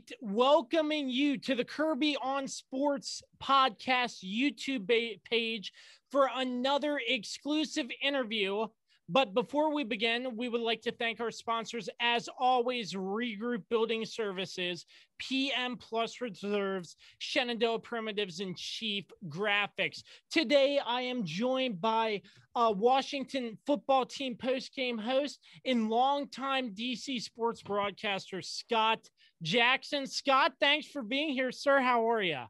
right, welcoming you to the Kirby on Sports podcast YouTube page for another exclusive interview. But before we begin, we would like to thank our sponsors, as always, Regroup Building Services, PM Plus Reserves, Shenandoah Primitives, and Chief Graphics. Today, I am joined by Washington Football Team postgame host and longtime DC sports broadcaster, Scott Jackson. Scott, thanks for being here, sir. How are you?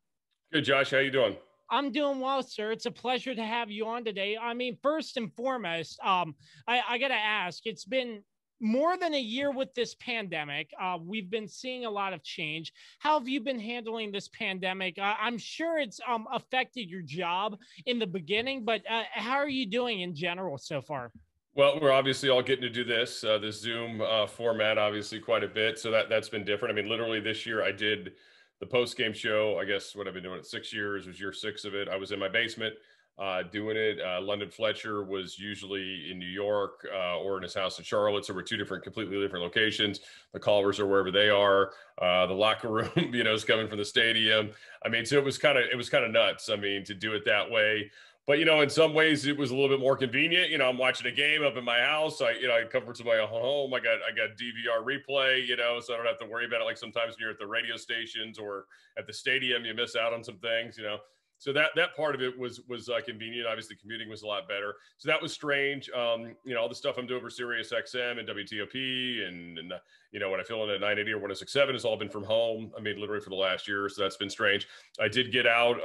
Good, Josh. How you doing? I'm doing well, sir. It's a pleasure to have you on today. I mean, first and foremost, I got to ask, it's been more than a year with this pandemic. We've been seeing a lot of change. How have you been handling this pandemic? I'm sure it's affected your job in the beginning, but how are you doing in general so far? Well, we're obviously all getting to do this Zoom format, obviously quite a bit. So that's been different. I mean, literally this year I did the post-game show. I guess what I've been doing it 6 years, was year 6 of it. I was in my basement doing it. London Fletcher was usually in New York or in his house in Charlotte. So we're two completely different locations. The callers are wherever they are. The locker room, is coming from the stadium. I mean, so it was kind of nuts. I mean, to do it that way. But, in some ways it was a little bit more convenient. I'm watching a game up in my house. I comfort to my home. I got DVR replay, so I don't have to worry about it. Like sometimes when you're at the radio stations or at the stadium, you miss out on some things, So that part of it was convenient. Obviously, commuting was a lot better. So that was strange. All the stuff I'm doing for Sirius XM and WTOP and when I fill in at 980 or 1067 has all been from home. I mean, literally for the last year. So that's been strange. I did get out,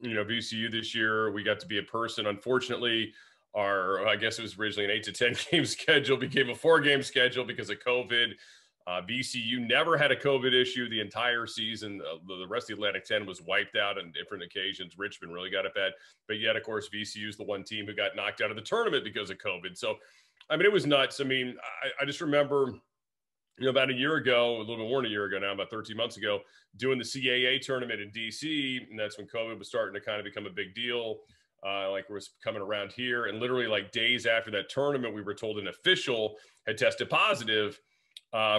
VCU this year. We got to be in person. Unfortunately, I guess it was originally an 8 to 10 game schedule, became a 4-game schedule because of COVID. VCU never had a COVID issue the entire season. The rest of the Atlantic 10 was wiped out on different occasions. Richmond really got it bad. But yet, of course, VCU is the one team who got knocked out of the tournament because of COVID. So, I mean, it was nuts. I mean, I just remember, about a year ago, a little bit more than a year ago now, about 13 months ago, doing the CAA tournament in D.C., and that's when COVID was starting to kind of become a big deal. Like it was coming around here. And literally like days after that tournament, we were told an official had tested positive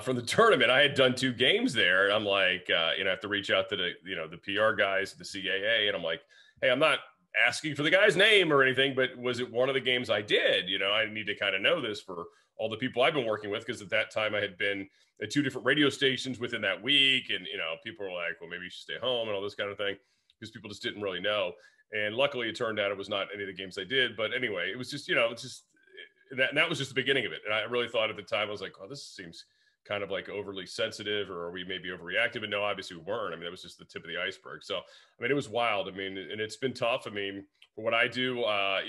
from the tournament. I had done 2 games there. I'm like, I have to reach out to the PR guys, the CAA. And I'm like, hey, I'm not asking for the guy's name or anything, but was it one of the games I did? I need to kind of know this for all the people I've been working with. Cause at that time I had been at 2 different radio stations within that week. And, people were like, well, maybe you should stay home and all this kind of thing, because people just didn't really know. And luckily it turned out it was not any of the games I did, but anyway, it was just, that was just the beginning of it. And I really thought at the time, I was like, oh, this seems kind of like overly sensitive, or are we maybe overreactive? And no, obviously we weren't. I mean, that was just the tip of the iceberg. So, I mean, it was wild. I mean, and it's been tough. I mean, for what I do, I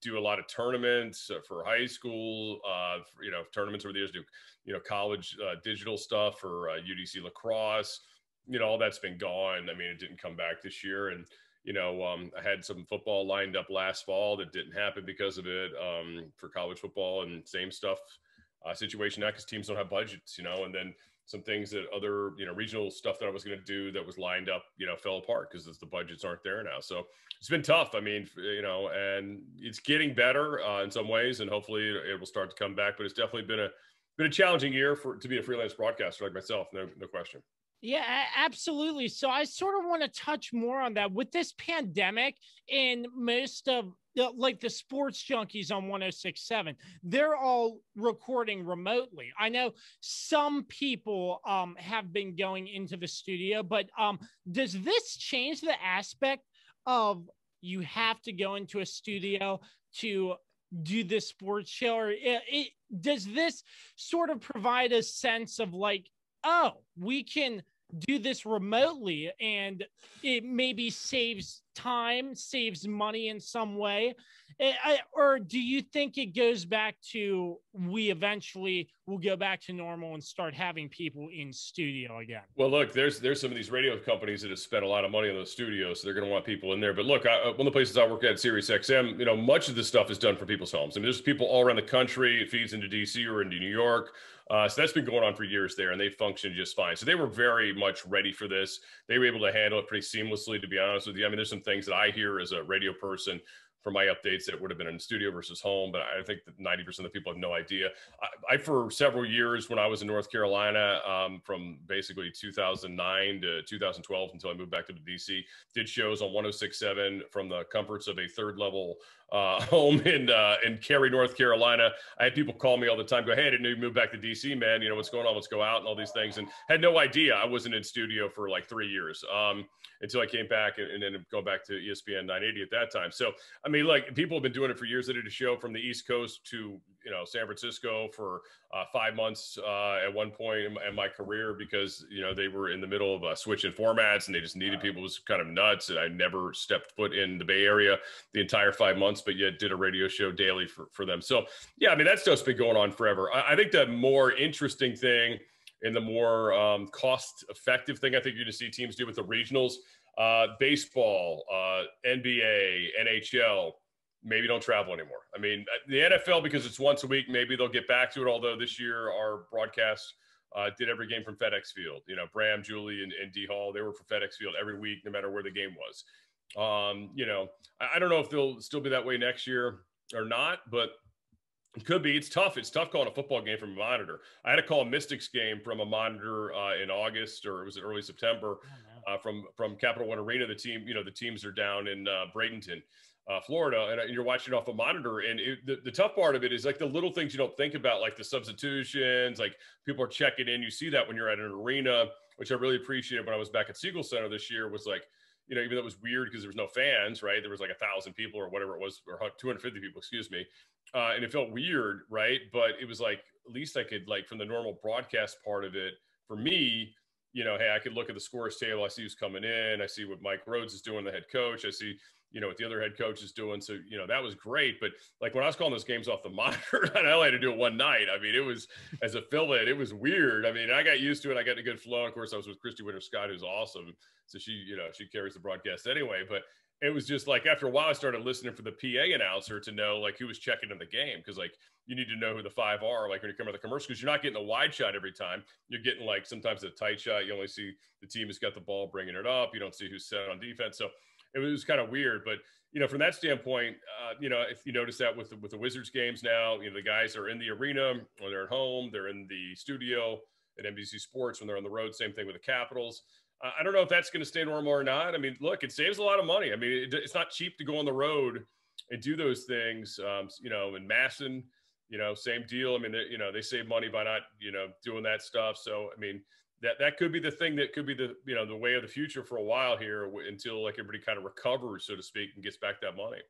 do a lot of tournaments for high school, tournaments over the years, do, college digital stuff for UDC lacrosse, all that's been gone. I mean, it didn't come back this year. And, I had some football lined up last fall that didn't happen because of it, for college football, and same stuff situation now because teams don't have budgets, and then some things that other, regional stuff that I was going to do that was lined up, fell apart because the budgets aren't there now. So it's been tough. I mean, and it's getting better in some ways, and hopefully it will start to come back. But it's definitely been a challenging year to be a freelance broadcaster like myself. No question. Yeah, absolutely. So I sort of want to touch more on that with this pandemic, and most of the sports junkies on 1067, they're all recording remotely. I know some people have been going into the studio, but does this change the aspect of you have to go into a studio to do this sports show, or does this sort of provide a sense of like, oh, we can do this remotely and it maybe saves time, saves money in some way? Or do you think it goes back to we eventually will go back to normal and start having people in studio again? Well, look, there's some of these radio companies that have spent a lot of money on those studios, so they're going to want people in there. But look, one of the places I work at, Sirius XM, much of this stuff is done for people's homes. I mean, there's people all around the country. It feeds into DC or into New York. So that's been going on for years there, and they functioned just fine. So they were very much ready for this. They were able to handle it pretty seamlessly, to be honest with you. I mean, there's some things that I hear as a radio person for my updates that would have been in the studio versus home. But I think that 90% of the people have no idea. I for several years when I was in North Carolina, from basically 2009 to 2012 until I moved back to the DC, did shows on 106.7 from the comforts of a third level home in Cary, North Carolina. I had people call me all the time, go, hey, I didn't know you moved back to DC, man. You know, what's going on? Let's go out and all these things. And had no idea. I wasn't in studio for like 3 years until I came back and then going back to ESPN 980 at that time. So, I mean, like, people have been doing it for years. I did a show from the East Coast to, you know, San Francisco for 5 months at one point in my career because, you know, they were in the middle of switching formats and they just needed people. It was kind of nuts. And I never stepped foot in the Bay Area the entire 5 months, but yet did a radio show daily for them. So, yeah, I mean, that stuff's been going on forever. I think the more interesting thing and the more cost-effective thing I think you're going to see teams do with the regionals, baseball, NBA, NHL, maybe don't travel anymore. I mean, the NFL, because it's once a week, maybe they'll get back to it. Although this year our broadcast did every game from FedEx Field. You know, Bram, Julie, and D Hall, they were for FedEx Field every week, no matter where the game was. You know, I don't know if they'll still be that way next year or not, but it could be. It's tough. It's tough calling a football game from a monitor. I had to call a Mystics game from a monitor in August, or it was early September, from Capital One Arena. The team, you know, the teams are down in Bradenton, Florida, and you're watching off a monitor. And the tough part of it is like the little things you don't think about, like the substitutions, like people are checking in. You see that when you're at an arena, which I really appreciated when I was back at Siegel Center this year, was like, you know, even though it was weird because there was no fans, right? There was like 1,000 people or whatever it was, or 250 people, excuse me. And it felt weird, right? But it was like, at least I could, like, from the normal broadcast part of it, for me, you know, hey, I could look at the scores table. I see who's coming in. I see what Mike Rhodes is doing, the head coach. I see, you know, what the other head coach is doing. So, you know, that was great. But like when I was calling those games off the monitor, and I only had to do it one night. I mean, it was, as a fill-in, it was weird. I mean, I got used to it. I got a good flow. Of course, I was with Christy Winter-Scott, who's awesome. So she, you know, she carries the broadcast anyway. But it was just like, after a while, I started listening for the PA announcer to know like who was checking in the game. Cause like, you need to know who the five are, like when you come out of the commercial, because you're not getting a wide shot every time. You're getting like sometimes a tight shot. You only see the team has got the ball bringing it up. You don't see who's set on defense. So it was kind of weird. But, you know, from that standpoint, you know, if you notice that with the Wizards games now, you know, the guys are in the arena when they're at home, they're in the studio at NBC Sports when they're on the road. Same thing with the Capitals. I don't know if that's going to stay normal or not. I mean, look, it saves a lot of money. I mean, it's not cheap to go on the road and do those things. You know, in Masson, you know, same deal. I mean, you know, they save money by not, you know, doing that stuff. So, I mean, that could be the thing that could be the, you know, the way of the future for a while here until like everybody kind of recovers, so to speak, and gets back that money.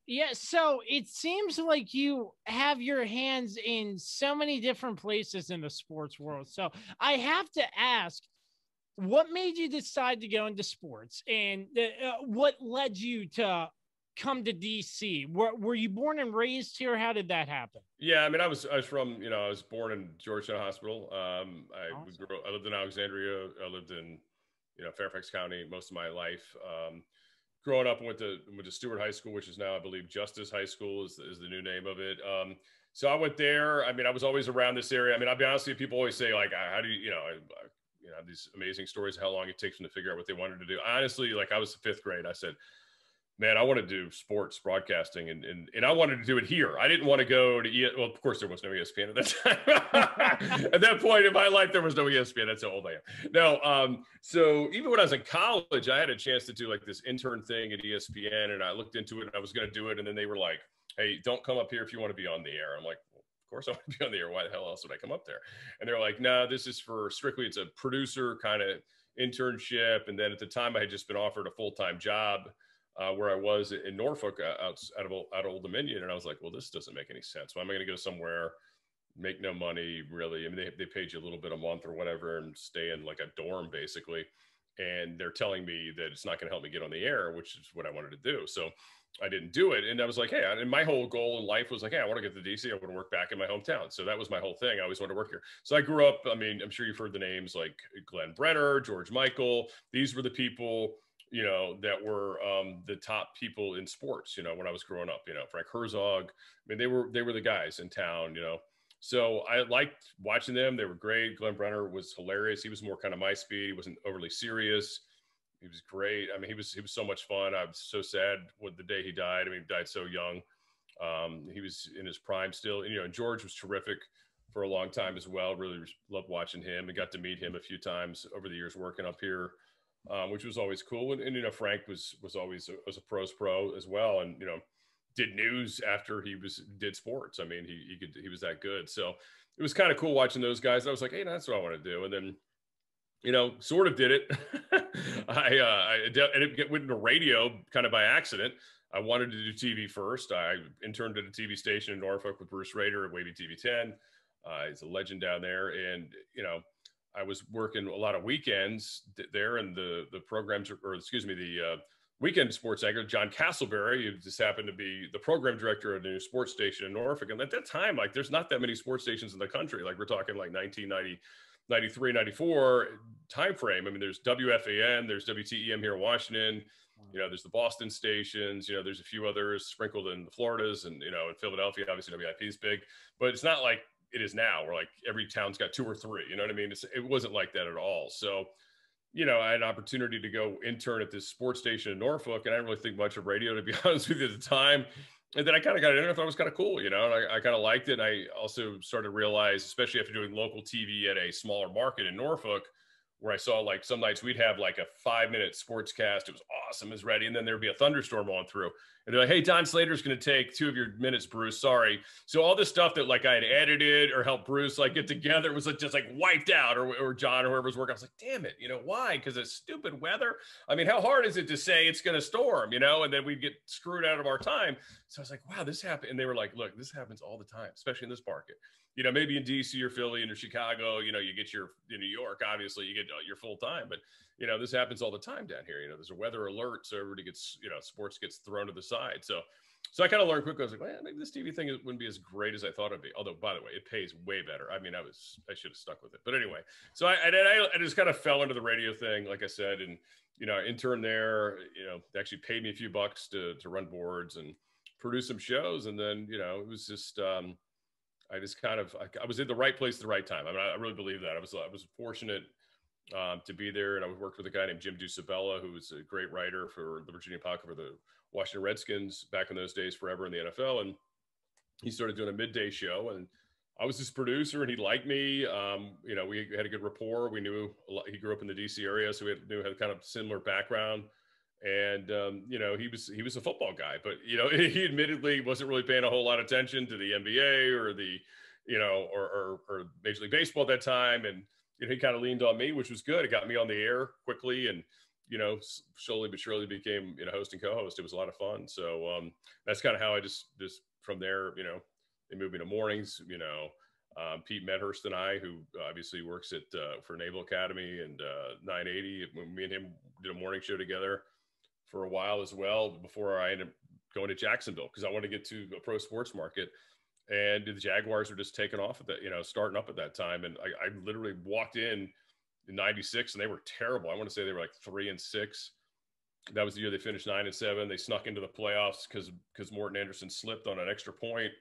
Yeah, so it seems like you have your hands in so many different places in the sports world. So I have to ask, what made you decide to go into sports, and what led you to come to DC? Were you born and raised here? How did that happen? Yeah, I mean, I was from, you know, I was born in Georgetown Hospital. Awesome. I lived in Alexandria. I lived in, you know, Fairfax County most of my life. Growing up, I went to Stewart High School, which is now, I believe, Justice High School is the new name of it. So I went there. I mean, I was always around this area. I mean, I'll be honest with you, people always say, like, how do you, you know, these amazing stories of how long it takes them to figure out what they wanted to do. Honestly, like, I was fifth grade. I said, man, I want to do sports broadcasting, and I wanted to do it here. I didn't want to go to well, of course there was no ESPN at that time. At that point in my life, there was no ESPN. That's how old I am. No, so even when I was in college, I had a chance to do like this intern thing at ESPN, and I looked into it, and I was going to do it, and then they were like, hey, don't come up here if you want to be on the air. I'm like, well, of course I want to be on the air. Why the hell else would I come up there? And they're like, no, this is for strictly, it's a producer kind of internship. And then at the time I had just been offered a full-time job where I was in Norfolk out of Old Dominion. And I was like, well, this doesn't make any sense. Why am I going to go somewhere, make no money really? I mean, they paid you a little bit a month or whatever and stay in like a dorm basically. And they're telling me that it's not going to help me get on the air, which is what I wanted to do. So I didn't do it. And I was like, hey, and my whole goal in life was like, hey, I want to get to DC. I want to work back in my hometown. So that was my whole thing. I always wanted to work here. So I grew up, I mean, I'm sure you've heard the names like Glenn Brenner, George Michael. These were the people, you know, that were the top people in sports, you know, when I was growing up, you know, Frank Herzog. I mean, they were the guys in town, you know. So I liked watching them. They were great. Glenn Brenner was hilarious. He was more kind of my speed. He wasn't overly serious. He was great. I mean, he was so much fun. I was so sad with the day he died. I mean, he died so young. He was in his prime still. And, and George was terrific for a long time as well. Really loved watching him, and got to meet him a few times over the years working up here, which was always cool. And Frank was always was a pros pro as well. And, did news after he did sports. I mean, he was that good. So it was kind of cool watching those guys. I was like, hey, that's what I want to do. And then, sort of did it. I went into radio kind of by accident. I wanted to do TV first. I interned at a TV station in Norfolk with Bruce Rader at Wavy TV 10. He's a legend down there. And, I was working a lot of weekends there, and the programs, the weekend sports anchor, John Castleberry, who just happened to be the program director of a new sports station in Norfolk. And at that time, like, there's not that many sports stations in the country. Like, we're talking like 1990, 93, 94 timeframe. I mean, there's WFAN, there's WTEM here in Washington, there's the Boston stations, there's a few others sprinkled in the Floridas, and, in Philadelphia, obviously WIP is big, but it's not like it is now, where like every town's got 2 or 3, you know what I mean? It wasn't like that at all. So, I had an opportunity to go intern at this sports station in Norfolk, and I didn't really think much of radio, to be honest with you, at the time. And then I kind of got in, and I thought it was kind of cool, and I kind of liked it. And I also started to realize, especially after doing local TV at a smaller market in Norfolk, where I saw like some nights we'd have like a 5-minute sportscast. It was awesome, it was ready. And then there'd be a thunderstorm on through. And they're like, hey, Don Slater's going to take 2 of your minutes, Bruce. Sorry. So all this stuff that like I had edited or helped Bruce like get together was like just like wiped out, or John or whoever was working. I was like, damn it. Why? Because it's stupid weather. I mean, how hard is it to say it's going to storm, and then we'd get screwed out of our time. So I was like, wow, this happened. And they were like, look, this happens all the time, especially in this market. Maybe in DC or Philly or Chicago, you get in New York, obviously you get your full time, but this happens all the time down here. There's a weather alert, so everybody gets, sports gets thrown to the side. So I kind of learned quickly. I was like, well, maybe this TV thing wouldn't be as great as I thought it'd be. Although, by the way, it pays way better. I mean, I should have stuck with it. But anyway, so I just kind of fell into the radio thing, like I said, and I interned there. They actually paid me a few bucks to run boards and produce some shows, and then it was just. I was in the right place at the right time. I mean, I really believe that. I was fortunate to be there, and I worked with a guy named Jim Dusabella, who was a great writer for the Virginia Pocket for the Washington Redskins back in those days, forever in the NFL. And he started doing a midday show, and I was his producer, and he liked me. We had a good rapport. We knew he grew up in the DC area, so we had kind of similar background. And, he was a football guy, but, he admittedly wasn't really paying a whole lot of attention to the NBA or the, or Major League Baseball at that time. And, he kind of leaned on me, which was good. It got me on the air quickly, and, slowly but surely became, host and co-host. It was a lot of fun. So that's kind of how I just from there, they moved me to mornings, Pete Medhurst and I, who obviously works for Naval Academy and 980, me and him did a morning show together for a while as well, before I ended up going to Jacksonville, because I wanted to get to a pro sports market. And the Jaguars were just taking off at that, starting up at that time. And I literally walked in 96, and they were terrible. I want to say they were like 3-6. That was the year they finished 9-7. They snuck into the playoffs because Morton Anderson slipped on an extra point.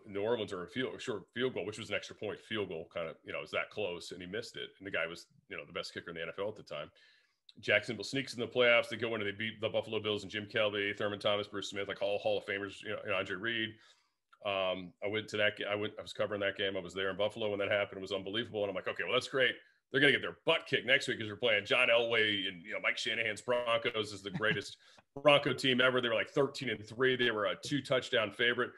New Orleans are a short field goal, which was an extra point field goal, kind of, it was that close, and he missed it. And the guy was, the best kicker in the NFL at the time. Jacksonville sneaks in the playoffs. They go in and they beat the Buffalo Bills and Jim Kelby, Thurman Thomas, Bruce Smith, like all Hall of Famers, Andre Reed. I went to that. I was covering that game. I was there in Buffalo when that happened. It was unbelievable. And I'm like, okay, well, that's great. They're going to get their butt kicked next week because they're playing John Elway and Mike Shanahan's Broncos is the greatest Bronco team ever. They were like 13-3. They were a 2-touchdown favorite.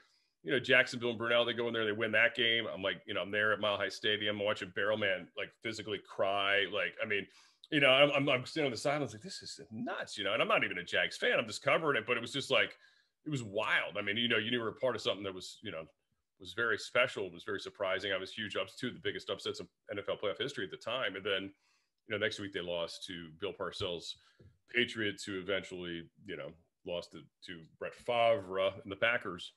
Jacksonville and Brunel, they go in there, they win that game. I'm like, I'm there at Mile High Stadium. I'm watching Barrelman like physically cry. Like, I mean, I'm sitting on the sidelines like, this is nuts, and I'm not even a Jags fan. I'm just covering it, but it was just like, it was wild. I mean, you were a part of something that was, was very special. It was very surprising. I was huge ups to the biggest upsets of NFL playoff history at the time. And then, next week they lost to Bill Parcells Patriots, who eventually, lost to Brett Favre and the Packers,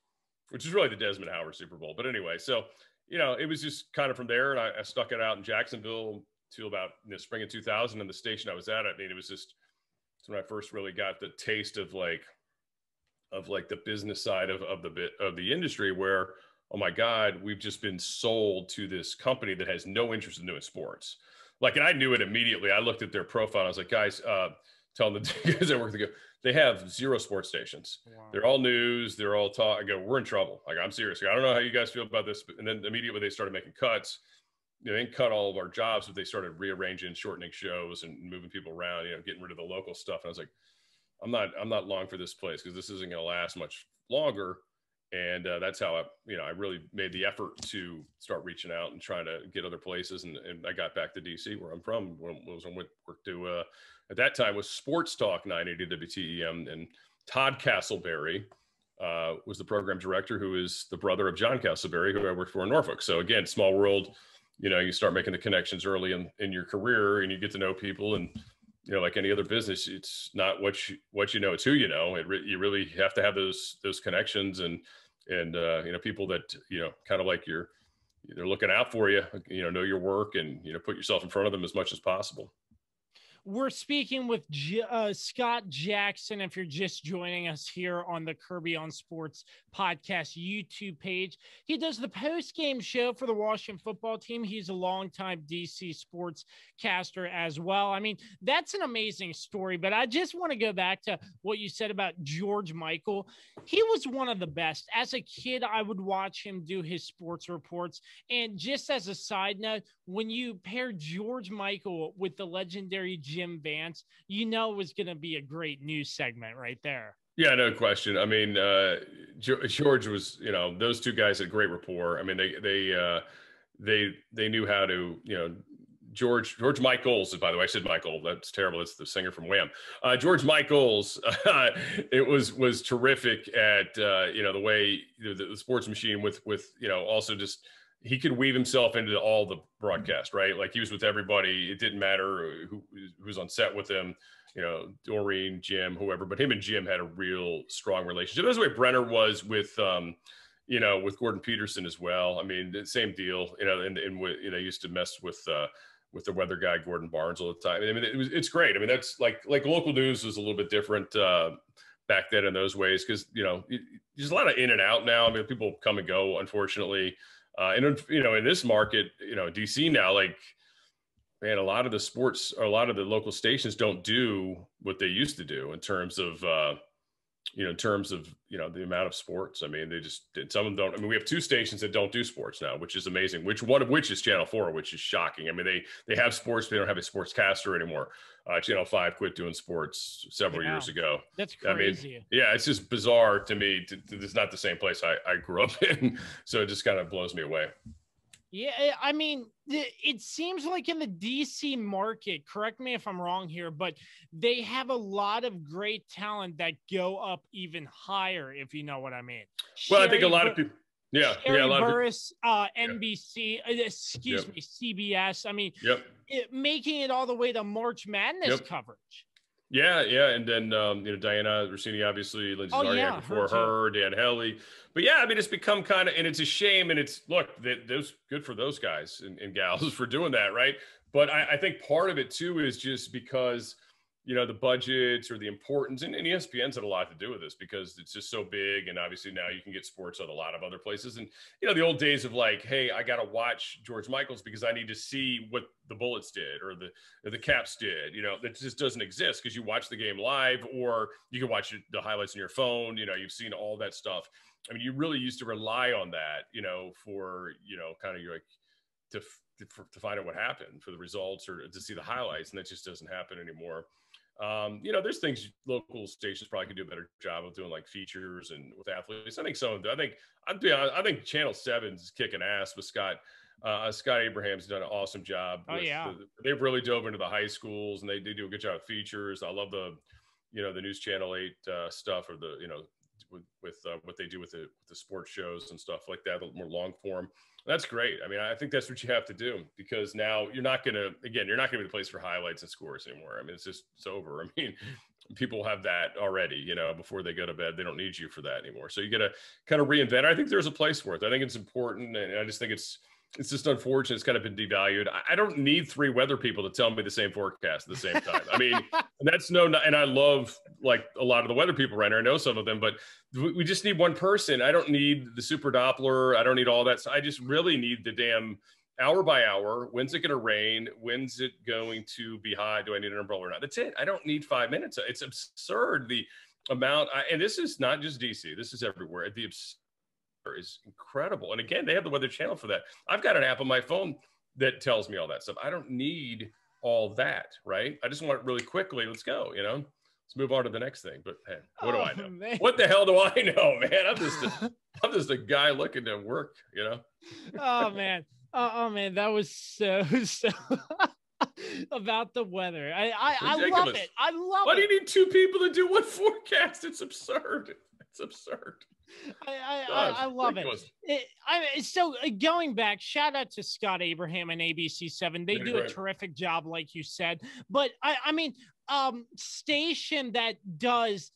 which is really the Desmond Howard Super Bowl. But anyway, so, it was just kind of from there. And I stuck it out in Jacksonville till about spring of 2000. And the station I was at, I mean, it was just when I first really got the taste of the business side of the industry, where, oh my God, we've just been sold to this company that has no interest in doing sports. Like, and I knew it immediately. I looked at their profile. And I was like, guys, telling the guys that work together, they have 0 sports stations. Wow. They're all news. They're all talk. I go, we're in trouble. Like, I'm serious. I don't know how you guys feel about this. And then immediately they started making cuts. They didn't cut all of our jobs, but they started rearranging, shortening shows and moving people around, getting rid of the local stuff. And I was like, I'm not long for this place, because this isn't going to last much longer. And that's how I really made the effort to start reaching out and trying to get other places. And I got back to DC, where I'm from. I went work to, at that time, was Sports Talk 980 WTEM. And Todd Castleberry was the program director, who is the brother of John Castleberry, who I worked for in Norfolk. So again, small world. You start making the connections early in your career, and you get to know people. And like any other business, it's not what you know, it's who you know. You really have to have those connections and people that kind of like they're looking out for you. Know your work, and put yourself in front of them as much as possible. We're speaking with Scott Jackson. If you're just joining us here on the Kirby on Sports podcast YouTube page, he does the post-game show for the Washington football team. He's a longtime DC sportscaster as well. I mean, that's an amazing story, but I just want to go back to what you said about George Michael. He was one of the best. As a kid, I would watch him do his sports reports. And just as a side note, when you pair George Michael with the legendary Jim Vance, it was going to be a great news segment right there. Yeah, no question. I mean, George was, those two guys had great rapport. I mean, they knew how to, George Michaels, by the way, I said Michael, that's terrible. It's the singer from Wham. George Michaels, it was terrific at, the way the sports machine with, also just, he could weave himself into all the broadcast, right? Like, he was with everybody. It didn't matter who was on set with him, Doreen, Jim, whoever, but him and Jim had a real strong relationship. That's the way Brenner was with, with Gordon Peterson as well. I mean, the same deal, and used to mess with the weather guy, Gordon Barnes, all the time. I mean, it's great. I mean, that's like local news was a little bit different back then in those ways. Cause there's a lot of in and out now. I mean, people come and go, unfortunately. And in this market, DC now, like, man, a lot of the sports or a lot of the local stations don't do what they used to do in terms of, the amount of sports. I mean, some of them don't. I mean, we have 2 stations that don't do sports now, which is amazing. One of which is Channel 4, which is shocking. I mean, they have sports, but they don't have a sportscaster anymore. Channel 5 quit doing sports several years ago. That's crazy. I mean, it's just bizarre to me. It's not the same place I grew up in, so it just kind of blows me away. Yeah, I mean, it seems like in the DC market, correct me if I'm wrong here, but they have a lot of great talent that go up even higher, if you know what I mean. Well, I think a lot of people. Yeah, Sherry a lot Burris, NBC, CBS. I mean, making it all the way to March Madness coverage. Yeah, and then Diana Rossini, obviously, Lindsay Zarniak before her, Dan Helly. But yeah, I mean, it's become kind of, and it's a shame, and it's those good for those guys and gals for doing that, right? But I think part of it too is just because the budgets or the importance, and ESPN's had a lot to do with this because it's just so big, and obviously now you can get sports at a lot of other places. And the old days of like, hey, I got to watch George Michaels because I need to see what the Bullets did or the Caps did. That just doesn't exist because you watch the game live, or you can watch the highlights on your phone. You've seen all that stuff. I mean, you really used to rely on that, for kind of like to find out what happened, for the results or to see the highlights, and that just doesn't happen anymore. There's things local stations probably could do a better job of doing, like features and with athletes. I think some of them. I think Channel 7's kicking ass with Scott. Scott Abraham's done an awesome job. They've really dove into the high schools, and they do a good job of features. I love the News Channel 8 stuff, or with what they do with the sports shows and stuff like that, a little more long form. That's great. I mean, I think that's what you have to do, because now you're not going to be the place for highlights and scores anymore. I mean, it's over. I mean, people have that already, before they go to bed. They don't need you for that anymore. So you got to kind of reinvent. I think there's a place for it. I think it's important. And I just think it's just unfortunate. It's kind of been devalued. I don't need 3 weather people to tell me the same forecast at the same time. I mean, and I love like a lot of the weather people right now. I know some of them, but we just need one person. I don't need the super Doppler. I don't need all that. So I just really need the damn hour by hour. When's it going to rain? When's it going to be high? Do I need an umbrella or not? That's it. I don't need 5 minutes. It's absurd. The amount, and this is not just DC. This is everywhere. The is incredible. And again, they have the Weather Channel for that. I've got an app on my phone that tells me all that stuff. I don't need all that, right? I just want it really quickly. Let's go, let's move on to the next thing. But hey, what do I know? Man. What the hell do I know, man? I'm just a guy looking to work, Oh man. Oh man, that was so about the weather. I love it. I love it. Why do you need two people to do one forecast? It's absurd. It's absurd. I love it. So going back, shout out to Scott Abraham and ABC7. They do a terrific job, like you said. But station that does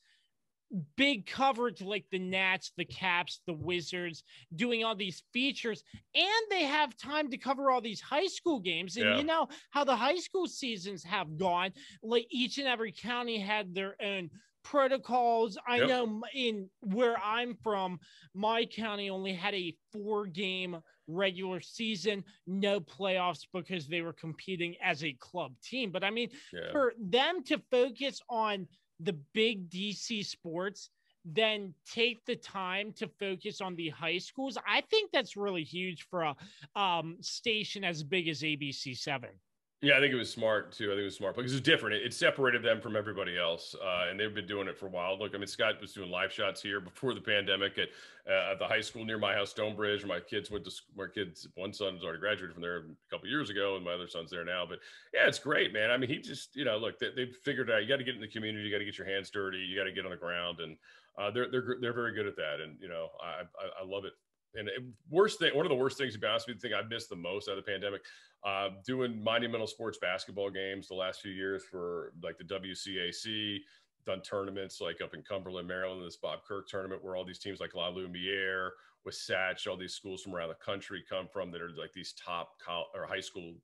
big coverage like the Nats, the Caps, the Wizards, doing all these features, and they have time to cover all these high school games. And you know how the high school seasons have gone. Like each and every county had their own protocols. I know in where I'm from, my county only had a 4-game regular season, no playoffs because they were competing as a club team. But I mean, for them to focus on the big DC sports, then take the time to focus on the high schools, I think that's really huge for a station as big as ABC7. Yeah, I think it was smart too. I think it was smart because it's different. It separated them from everybody else, and they've been doing it for a while. Look, I mean, Scott was doing live shots here before the pandemic at the high school near my house, Stonebridge. My kids went to one son's already graduated from there a couple years ago, and my other son's there now. But yeah, it's great, man. I mean, he just, look, they figured out you got to get in the community, you got to get your hands dirty, you got to get on the ground, and they're very good at that. And I love it. And one of the worst things, to be honest with you, the thing I've missed the most out of the pandemic, doing monumental sports basketball games the last few years for like the WCAC, done tournaments like up in Cumberland, Maryland, this Bob Kirk tournament where all these teams like La Lumiere, Wasatch, all these schools from around the country come from that are like these top or high school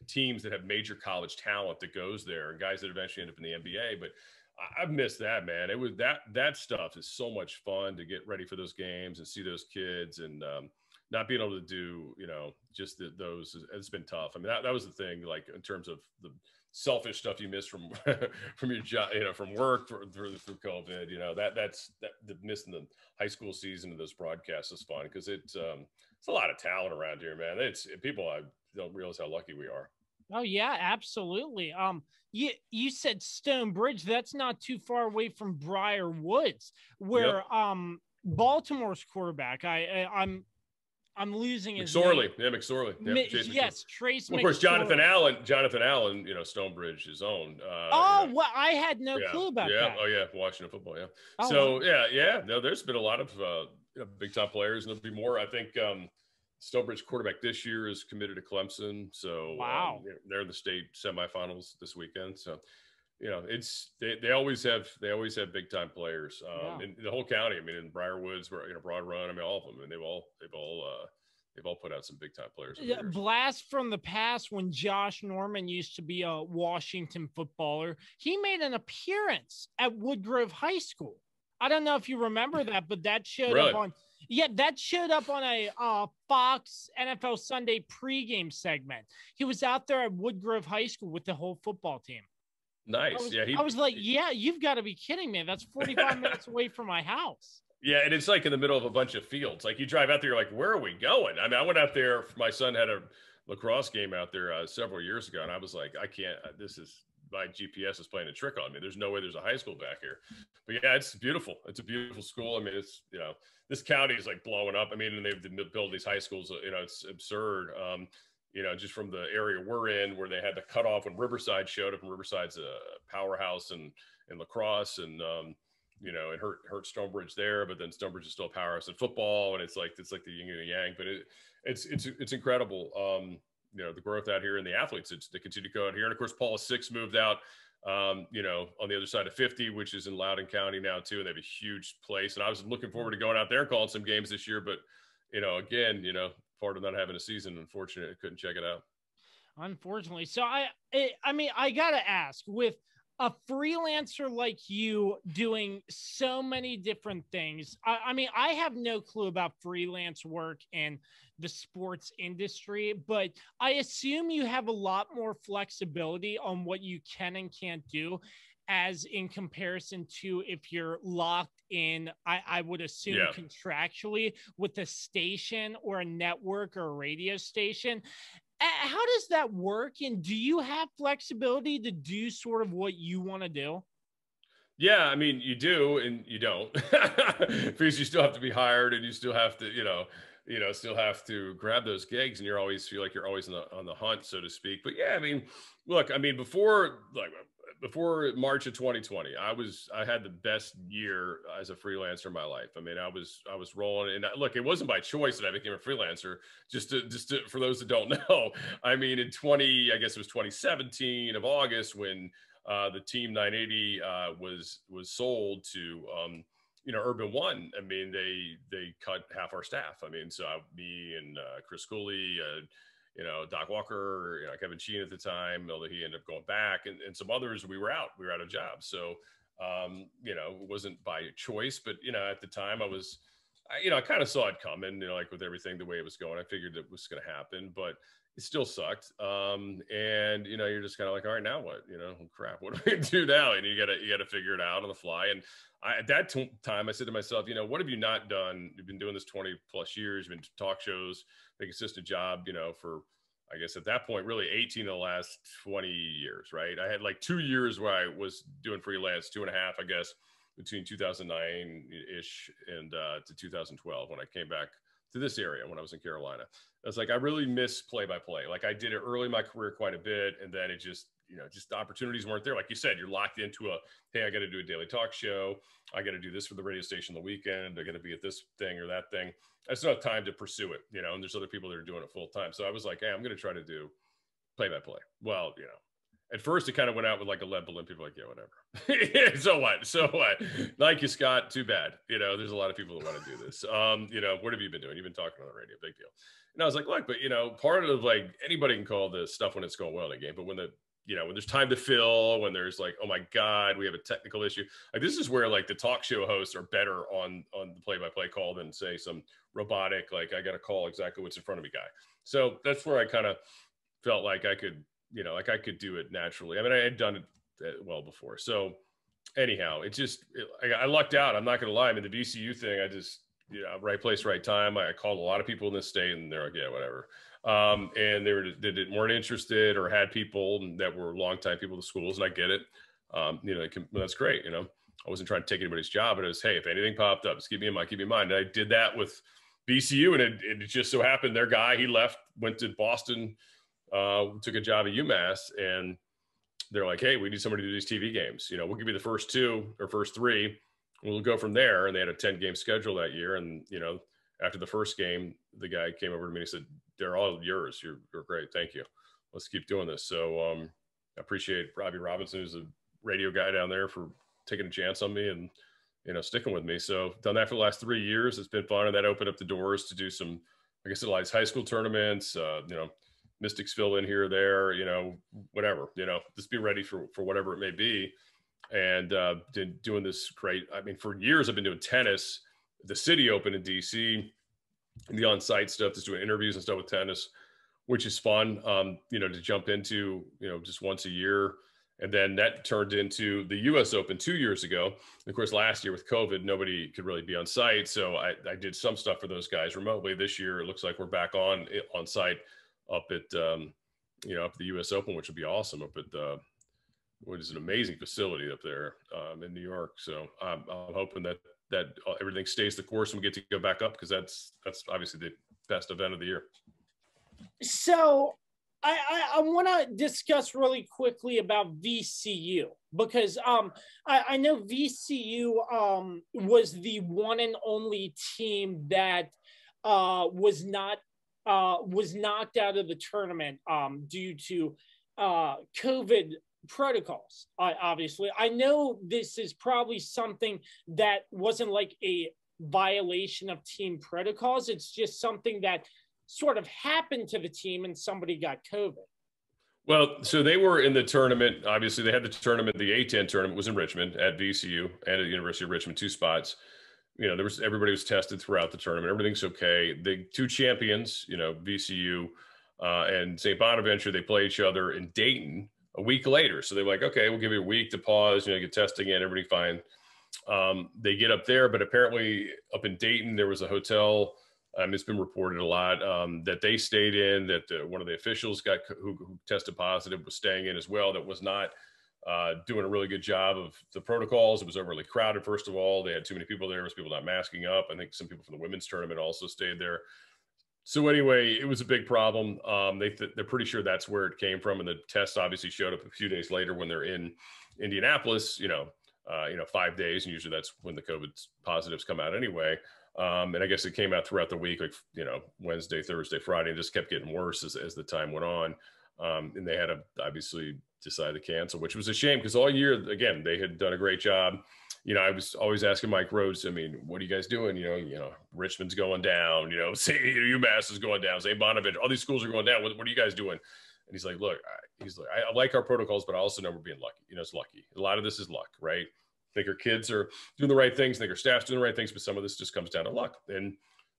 teams that have major college talent that goes there and guys that eventually end up in the NBA. But I've missed that, man. It was that stuff is so much fun to get ready for those games and see those kids, and not being able to do, just those, it's been tough. I mean, that was the thing, like in terms of the selfish stuff you miss from from your job, from work through COVID, that's missing the high school season of those broadcasts is fun because it's a lot of talent around here, man. It's people, I don't realize how lucky we are. Oh yeah, absolutely. You said Stonebridge. That's not too far away from Briar Woods, where Baltimore's quarterback. I'm losing his McSorley. name. Yeah, McSorley. Yeah, yes, Trace. Well, of course, Jonathan Allen. Stonebridge is owned. Well, I had no clue about that. Oh yeah, Washington Football. Yeah. Oh, so wow. No, there's been a lot of big time players, and there'll be more. I think Stonebridge quarterback this year is committed to Clemson. So wow, they're in the state semifinals this weekend. So it's they always have big time players in the whole county. I mean, in Briarwoods, where Broad Run, I mean, all of them, and they've all put out some big time players. Blast from the past, when Josh Norman used to be a Washington footballer, he made an appearance at Woodgrove High School. I don't know if you remember that, but that showed up on. Yeah, that showed up on a Fox NFL Sunday pregame segment. He was out there at Woodgrove High School with the whole football team. Nice. I was like, you've got to be kidding me. That's 45 minutes away from my house. Yeah, and it's like in the middle of a bunch of fields. Like you drive out there, you're like, where are we going? I mean, I went out there. My son had a lacrosse game out there several years ago, and I was like, I can't. My GPS is playing a trick on me. There's no way there's a high school back here. But yeah, it's beautiful. It's a beautiful school. I mean, it's this county is like blowing up. I mean, and they've built these high schools. It's absurd. Just from the area we're in, where they had the cutoff when Riverside showed up, and Riverside's a powerhouse in lacrosse, and it hurt Stonebridge there, but then Stonebridge is still a powerhouse in football, and it's like the yin and the yang. But it's incredible. The growth out here and the athletes, they continue to go out here. And of course, Paula 6 moved out, on the other side of 50, which is in Loudoun County now too. And they have a huge place. And I was looking forward to going out there and calling some games this year, but again, part of not having a season, unfortunately, I couldn't check it out. Unfortunately. So I mean, I got to ask, with a freelancer like you doing so many different things. I mean, I have no clue about freelance work in the sports industry, but I assume you have a lot more flexibility on what you can and can't do, as in comparison to if you're locked in, I would assume Yeah. contractually with a station or a network or a radio station. How does that work? And do you have flexibility to do sort of what you want to do? Yeah, I mean, you do and you don't, because you still have to be hired, and you still have to, still have to grab those gigs, and you're always feel like you're always on the hunt, so to speak. But yeah, I mean, look, I mean, before March of 2020, I had the best year as a freelancer in my life. I mean, I was rolling, and look, it wasn't by choice that I became a freelancer. For those that don't know, I mean, I guess it was 2017 of August, when the Team 980 was sold to Urban One. I mean, they cut half our staff. I mean, so me and Chris Cooley, Doc Walker, Kevin Sheen at the time, although he ended up going back, and some others, we were out of jobs. So, it wasn't by choice, but, at the time I kind of saw it coming, like with everything, the way it was going, I figured it was going to happen, but it still sucked. And, you're just kind of like, all right, now what, crap, what do we do now? And you gotta figure it out on the fly. And at that time I said to myself, what have you not done? You've been doing this 20 plus years, you've been talk shows, a consistent job, for, I guess at that point, really 18 of the last 20 years, right? I had like 2 years where I was doing freelance, 2.5, I guess, between 2009-ish and to 2012, when I came back to this area when I was in Carolina. I was like, I really miss play-by-play. Like, I did it early in my career quite a bit, and then it just, just the opportunities weren't there. Like you said, you're locked into hey, I got to do a daily talk show. I got to do this for the radio station on the weekend. I got to be at this thing or that thing. I just don't have time to pursue it, and there's other people that are doing it full time. So I was like, hey, I'm going to try to do play-by-play. Well, at first it kind of went out with like a lead balloon. People were like, yeah, whatever. So what? Nike, Scott, too bad. There's a lot of people that want to do this. What have you been doing? You've been talking on the radio, big deal. And I was like, look, but part of like, anybody can call this stuff when it's going well in a game, but when when there's time to fill, when there's like, oh my God, we have a technical issue. Like, this is where like the talk show hosts are better on the play-by-play call than say some robotic, like I got to call exactly what's in front of me guy. So that's where I kind of felt like I could, like I could do it naturally. I mean, I had done it well before. So anyhow, I lucked out. I'm not going to lie. I mean, the VCU thing, I just, right place, right time. I called a lot of people in this state, and they're like, yeah, whatever. And they weren't interested, or had people that were longtime people at the schools. And I get it. That's great. I wasn't trying to take anybody's job, but it was, hey, if anything popped up, just keep me in mind. And I did that with VCU, and it just so happened their guy, he left, went to Boston, took a job at UMass, and they're like, hey, we need somebody to do these TV games. We'll give you the first 2 or first 3. We'll go from there. And they had a 10-game schedule that year. And, after the first game, the guy came over to me and he said, they're all yours. You're great. Thank you. Let's keep doing this. So I appreciate Robbie Robinson, who's a radio guy down there, for taking a chance on me and, sticking with me. So done that for the last 3 years. It's been fun. And that opened up the doors to do some, like I said, like high school tournaments, Mystics fill in here or there, whatever, just be ready for whatever it may be. And doing this great. I mean, for years I've been doing tennis. The City Open in DC, and the on-site stuff, just doing interviews and stuff with tennis, which is fun, to jump into, just once a year. And then that turned into the US Open 2 years ago. And of course, last year with COVID, nobody could really be on site. So I did some stuff for those guys remotely. This year, it looks like we're back on site up at, up the US Open, which would be awesome, up at what is an amazing facility up there in New York. So I'm hoping that everything stays the course and we get to go back up, because that's obviously the best event of the year. So I want to discuss really quickly about VCU, because I know VCU was the one and only team that was knocked out of the tournament due to COVID protocols. Obviously, I know this is probably something that wasn't like a violation of team protocols. It's just something that sort of happened to the team and somebody got COVID. Well, so they were in the tournament. Obviously, they had the tournament. The A10 tournament was in Richmond at VCU and at the University of Richmond, 2 spots. Everybody was tested throughout the tournament. Everything's okay. The two champions, VCU and St. Bonaventure, they play each other in Dayton a week later. So they're like, okay, we'll give you a week to pause, get testing in, everybody fine. They get up there, but apparently up in Dayton, there was a hotel. It's been reported a lot that they stayed in, that one of the officials who tested positive was staying in as well, that was not doing a really good job of the protocols. It was overly crowded, first of all. They had too many people there. There was people not masking up. I think some people from the women's tournament also stayed there. So anyway, it was a big problem. They're pretty sure that's where it came from. And the test obviously showed up a few days later when they're in Indianapolis, 5 days. And usually that's when the COVID positives come out anyway. And I guess it came out throughout the week, like, Wednesday, Thursday, Friday, and just kept getting worse as the time went on. And they had to obviously decide to cancel, which was a shame because all year, again, they had done a great job. I was always asking Mike Rhodes, what are you guys doing? Richmond's going down, say UMass is going down, say Bonaventure, all these schools are going down. What are you guys doing? And he's like, look, I like our protocols, but I also know we're being lucky. It's lucky. A lot of this is luck, right? I think our kids are doing the right things. I think our staff's doing the right things, but some of this just comes down to luck. And,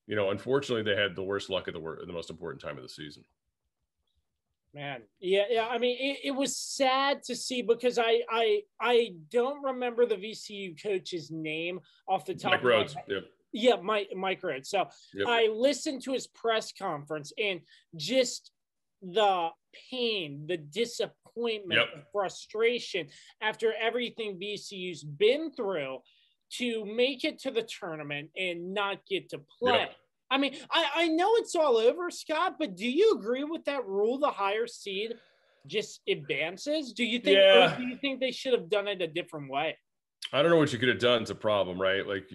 unfortunately they had the worst luck at the most important time of the season. Man, yeah. I mean, it was sad to see because I don't remember the VCU coach's name off the top Mike of my Rhodes. head. Yep. Yeah, Mike Rhodes. So yep. I listened to his press conference and just the pain, the disappointment, yep. the frustration after everything VCU's been through to make it to the tournament and not get to play. Yep. I mean, I know it's all over, Scott, but do you agree with that rule? The higher seed just advances? Do you think, yeah. Or do you think they should have done it a different way? I don't know what you could have done. It's a problem, right? Like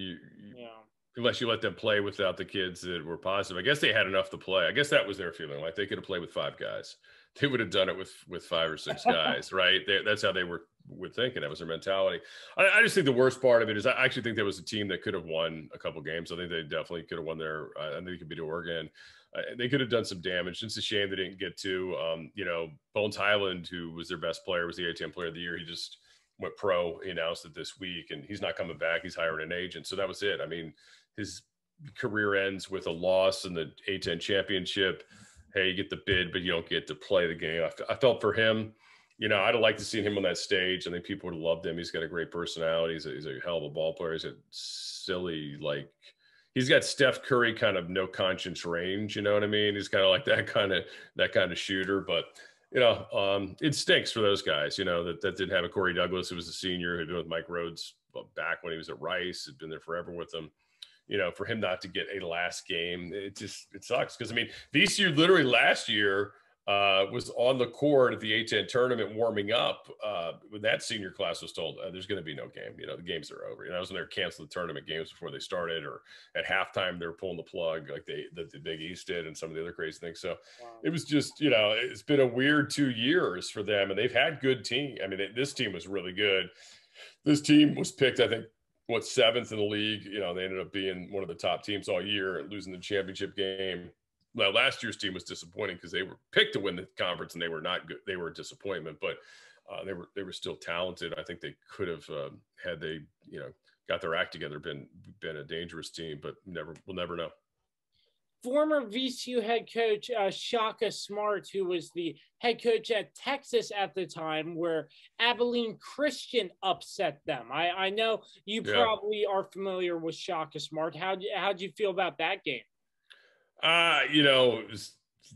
unless you let them play without the kids that were positive. I guess they had enough to play. I guess that was their feeling. Like they could have played with 5 guys. They would have done it with 5 or 6 guys, right? That's how they were thinking. That was their mentality. I just think the worst part of it is I actually think there was a team that could have won a couple games. I think they definitely could have won there. I think they could beat Oregon. They could have done some damage. It's a shame they didn't get to. Bones Highland, who was their best player, was the A10 player of the year. He just went pro. He announced it this week, and he's not coming back. He's hiring an agent. So that was it. I mean, his career ends with a loss in the A10 championship. Hey, you get the bid, but you don't get to play the game. I felt for him. I'd have liked to see him on that stage. I think people would have loved him. He's got a great personality. He's a hell of a ball player. He's a silly, he's got Steph Curry kind of no conscience range. You know what I mean? He's kind of like that kind of shooter. But it stinks for those guys. That didn't have a Corey Douglas, who was a senior, who'd been with Mike Rhodes back when he was at Rice, had been there forever with him. For him not to get a last game, it sucks. Because, VCU literally last year was on the court at the A10 tournament warming up when that senior class was told there's going to be no game. The games are over. That was when they were canceling the tournament games before they started, or at halftime they were pulling the plug like the Big East did and some of the other crazy things. So It was just, it's been a weird 2 years for them, and they've had good team. This team was really good. This team was picked, I think, 7th in the league. They ended up being one of the top teams all year and losing the championship game. Now, last year's team was disappointing because they were picked to win the conference and they were not good. They were a disappointment, but they were still talented. I think they could have, had they, got their act together, been a dangerous team, but we'll never know. Former VCU head coach Shaka Smart, who was the head coach at Texas at the time, where Abilene Christian upset them. I know you probably are familiar with Shaka Smart. How'd you feel about that game?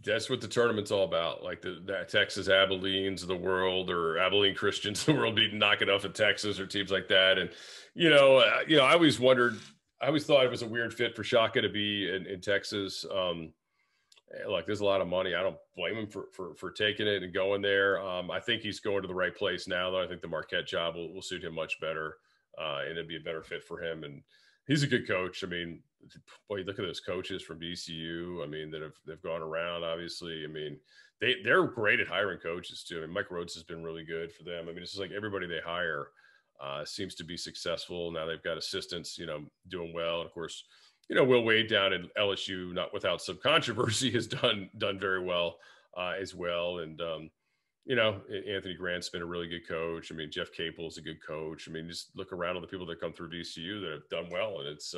That's what the tournament's all about. Like the Texas Abilenes of the world, or Abilene Christians of the world, beating knocking off at Texas or teams like that. And I always wondered. I always thought it was a weird fit for Shaka to be in Texas. There's a lot of money. I don't blame him for taking it and going there. I think he's going to the right place now, though. I think the Marquette job will suit him much better, and it'd be a better fit for him. And he's a good coach. Boy, look at those coaches from VCU. They've gone around, obviously. They're great at hiring coaches, too. Mike Rhodes has been really good for them. It's just like everybody they hire seems to be successful. Now they've got assistants, doing well. And of course, Will Wade down at LSU, not without some controversy, has done very well as well. And you know, Anthony Grant's been a really good coach. I mean, Jeff Capel's a good coach. I mean, just look around at the people that come through VCU that have done well, and it's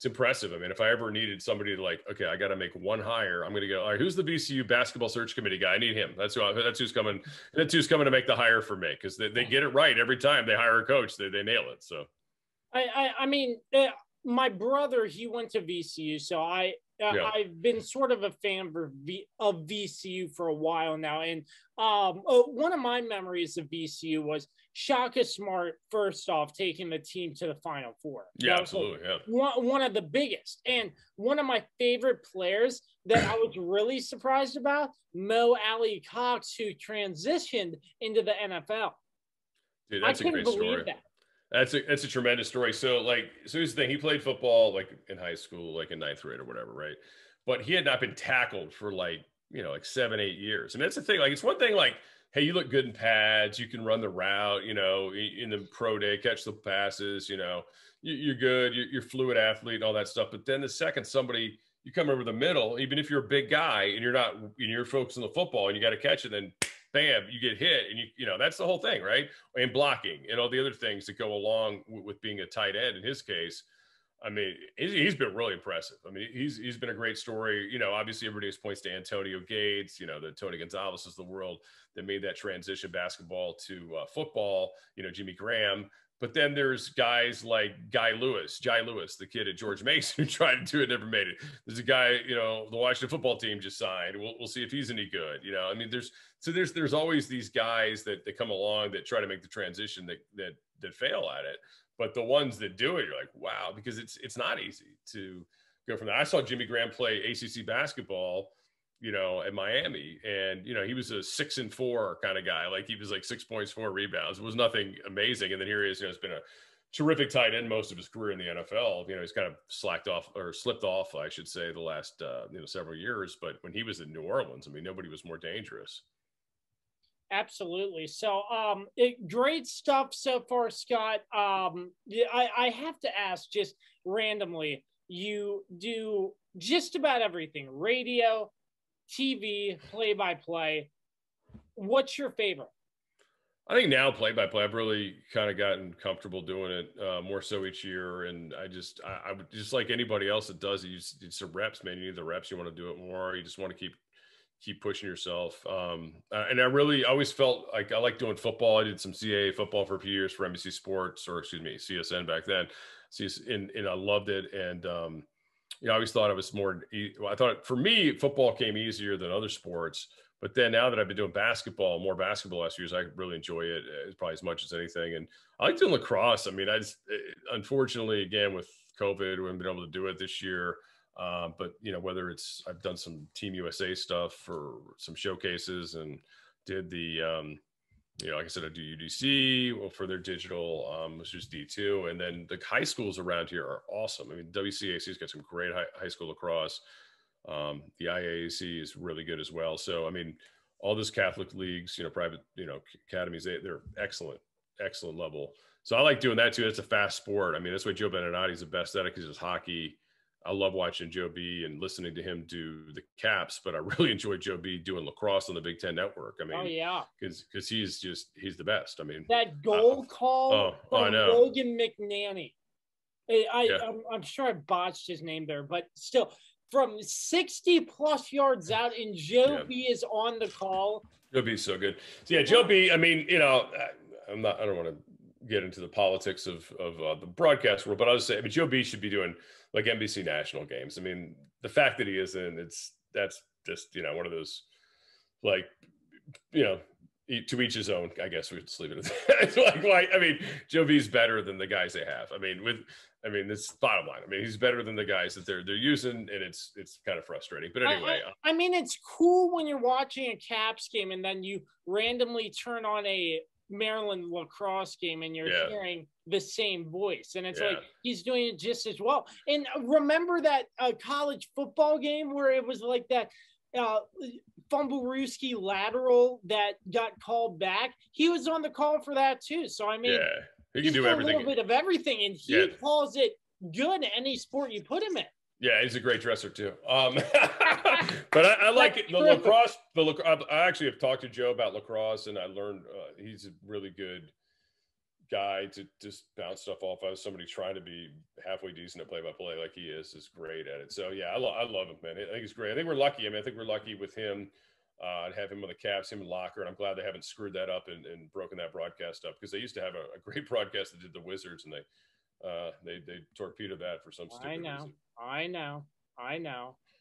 impressive. I mean, if I ever needed somebody to like, okay, I got to make one hire, I'm going to go, all right, who's the VCU basketball search committee guy? I need him. That's who's coming. That's who's coming to make the hire for me, because they get it right every time they hire a coach. They nail it. So, I mean, my brother, he went to VCU, so I've been sort of a fan of VCU for a while now. And one of my memories of VCU was Shaka Smart, first off, taking the team to the Final Four. Yeah, absolutely. Yeah. One of the biggest. And one of my favorite players that I was really surprised about, AlieCox, who transitioned into the NFL. Dude, that's a great story. That. That's a tremendous story. So here's the thing. He played football like in high school, like in ninth grade or whatever, right? But he had not been tackled for like 7-8 years. I mean, that's the thing. Like, it's one thing like, hey, you look good in pads, you can run the route, in the pro day, catch the passes, you're good, you're fluid athlete and all that stuff. But then the second you come over the middle, even if you're a big guy and you're focused on the football and you got to catch it, then bam, you get hit, and that's the whole thing, right? And blocking and all the other things that go along with being a tight end in his case. I mean, he's been really impressive. I mean, he's been a great story. Obviously everybody points to Antonio Gates, the Tony Gonzalez is the world that made that transition basketball to football, Jimmy Graham. But then there's guys like Jai Lewis, the kid at George Mason, who tried to do it, never made it. There's a guy, the Washington football team just signed. We'll see if he's any good. I mean, there's always these guys that come along that try to make the transition that fail at it. But the ones that do it, you're like, wow, because it's not easy to go from that. I saw Jimmy Graham play ACC basketball, at Miami, and he was a 6-4 kind of guy. Like, he was like 6 points, 4 rebounds. It was nothing amazing. And then here he is. It's been a terrific tight end most of his career in the NFL. He's kind of slipped off, I should say, the last several years. But when he was in New Orleans, I mean, nobody was more dangerous. Absolutely. So, great stuff so far, Scott. I have to ask, just randomly, you do just about everything: radio, TV, play-by-play. What's your favorite? I think now play-by-play. I've really kind of gotten comfortable doing it more so each year, and I would just like anybody else that does it. It's the reps, man. You need the reps. You want to do it more. You just want to keep pushing yourself. And I always felt like I like doing football. I did some CAA football for a few years for NBC Sports, or excuse me, CSN back then. And I loved it. And I always thought it was I thought for me, football came easier than other sports. But then now that I've been doing more basketball last years, I really enjoy it probably as much as anything. And I like doing lacrosse. I mean, unfortunately, again, with COVID, we haven't been able to do it this year. But whether I've done some Team USA stuff for some showcases, and did the, like I said, I do UDC for their digital, which is D2. And then the high schools around here are awesome. I mean, WCAC's got some great high school lacrosse. The IAAC is really good as well. So, I mean, all those Catholic leagues, private, academies, they're excellent level. So I like doing that too. It's a fast sport. I mean, that's why Joe Beninati's the best at it, because it's hockey. I love watching Joe B and listening to him do the Caps, but I really enjoy Joe B doing lacrosse on the Big Ten Network. I mean, oh yeah, because he's the best. I mean, that goal call from Logan McNanny. I'm sure I botched his name there, but still, from 60 plus yards out, and Joe B is on the call. Joe B is so good. So yeah, Joe B. I mean, I don't want to get into the politics of the broadcast world, but I'll just say, I mean, Joe B should be doing like NBC national games. I mean, the fact that he isn't, that's just, one of those, like, to each his own, I guess we just leave it at that. It's like, I mean, Joe B's better than the guys they have. I mean, it's bottom line. I mean, he's better than the guys that they're using, and it's kind of frustrating. But anyway, I mean, it's cool when you're watching a Caps game and then you randomly turn on a Maryland lacrosse game and you're hearing the same voice, and it's like he's doing it just as well. And remember that college football game where it was like that Fumblerooski lateral that got called back? He was on the call for that too. So I mean, he can do everything, a little bit of everything, and he calls it good in any sport you put him in. Yeah, he's a great dresser too. But I like it. The lacrosse. I actually have talked to Joe about lacrosse, and I learned he's a really good guy to just bounce stuff off of. Somebody trying to be halfway decent at play-by-play like he is great at it. So yeah, I love him, man. I think he's great. I think we're lucky. I mean, I think we're lucky with him. And have him on the Cavs, him and Locker, and I'm glad they haven't screwed that up and broken that broadcast up, because they used to have a great broadcast that did the Wizards, and they torpedoed that for some stupid reason. I know.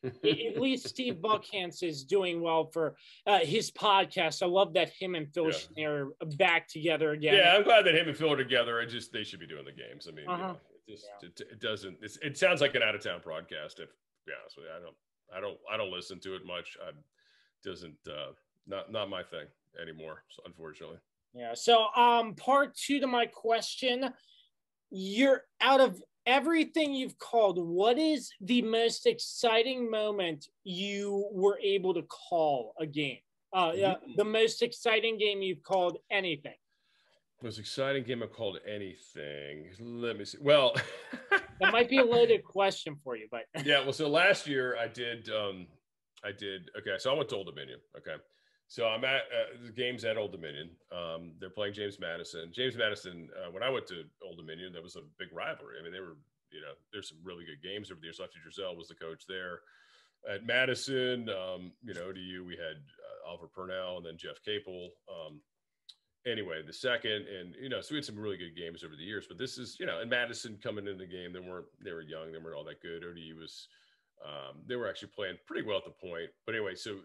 At least Steve Buckhantz is doing well for his podcast. I love that him and Phil are back together again. Yeah, I'm glad that him and Phil are together. They should be doing the games. I mean, you know, it doesn't. It sounds like an out of town broadcast. If to be honest with you, I don't listen to it much. Not my thing anymore, so unfortunately. Yeah. So part two to my question, you're out of everything you've called, what is the most exciting moment you were able to call a game? The most exciting game you've called anything. Most exciting game I've called anything. Let me see. Well, that might be a loaded question for you, but yeah. Well, so last year I did. Okay, so I went to Old Dominion. Okay, so I'm at the game's at Old Dominion. They're playing James Madison. James Madison. When I went to Old Dominion, that was a big rivalry. I mean, they were, you know, there's some really good games over the years. Lefty Driesell was the coach there. At Madison, you know, ODU, we had Oliver Purnell and then Jeff Capel. Anyway, the second, and, you know, so we had some really good games over the years, but this is, you know, and Madison coming in the game, they were young, they weren't all that good. ODU was, they were actually playing pretty well at the point. But anyway, so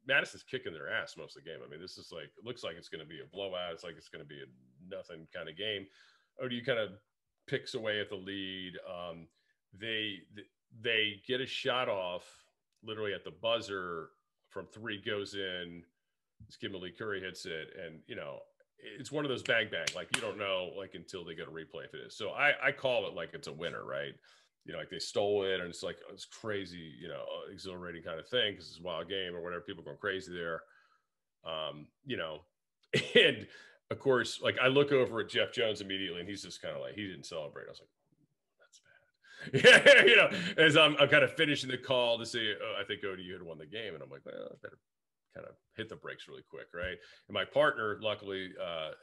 Madison's kicking their ass most of the game. I mean, this is like, it looks like it's going to be a blowout. It's like it's going to be a nothing kind of game. ODU kind of picks away at the lead. They get a shot off literally at the buzzer from three, goes in. Kimberly Curry hits it, and, you know, it's one of those bang, like, you don't know, like, until they get a replay if it is. So I call it like it's a winner, right? You know, like they stole it, and it's like, it's crazy, you know, exhilarating kind of thing, because it's a wild game or whatever, people going crazy there. You know, and of course, like, I look over at Jeff Jones immediately, and he's just kind of like, he didn't celebrate. I was like, that's bad. Yeah, you know, as I'm kind of finishing the call to say, I think ODU had won the game, and I'm like, well, I better kind of hit the brakes really quick, right? And my partner, luckily,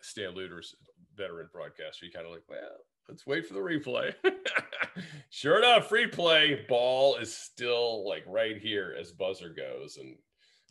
Stan Luter's veteran broadcaster, he kind of like, well, let's wait for the replay. Sure enough, replay, ball is still like right here as buzzer goes, and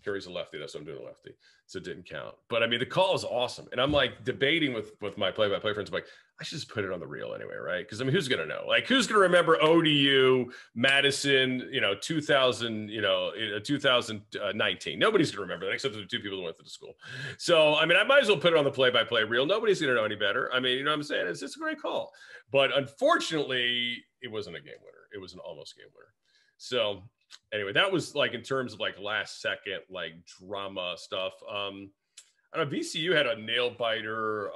Curry's a lefty. That's what I'm doing, a lefty, so it didn't count. But I mean, the call is awesome, and I'm like debating with my play-by-play friends. I'm like, I should just put it on the reel anyway, right? Because I mean, who's gonna know? Like, who's gonna remember ODU, Madison, you know, 2019? Nobody's gonna remember that except for the two people that went to the school. So I mean, I might as well put it on the play-by-play reel. Nobody's gonna know any better. I mean, you know what I'm saying? It's a great call, but unfortunately, it wasn't a game winner. It was an almost game winner. So anyway, that was like in terms of like last second, like drama stuff. I don't know, VCU had a nail biter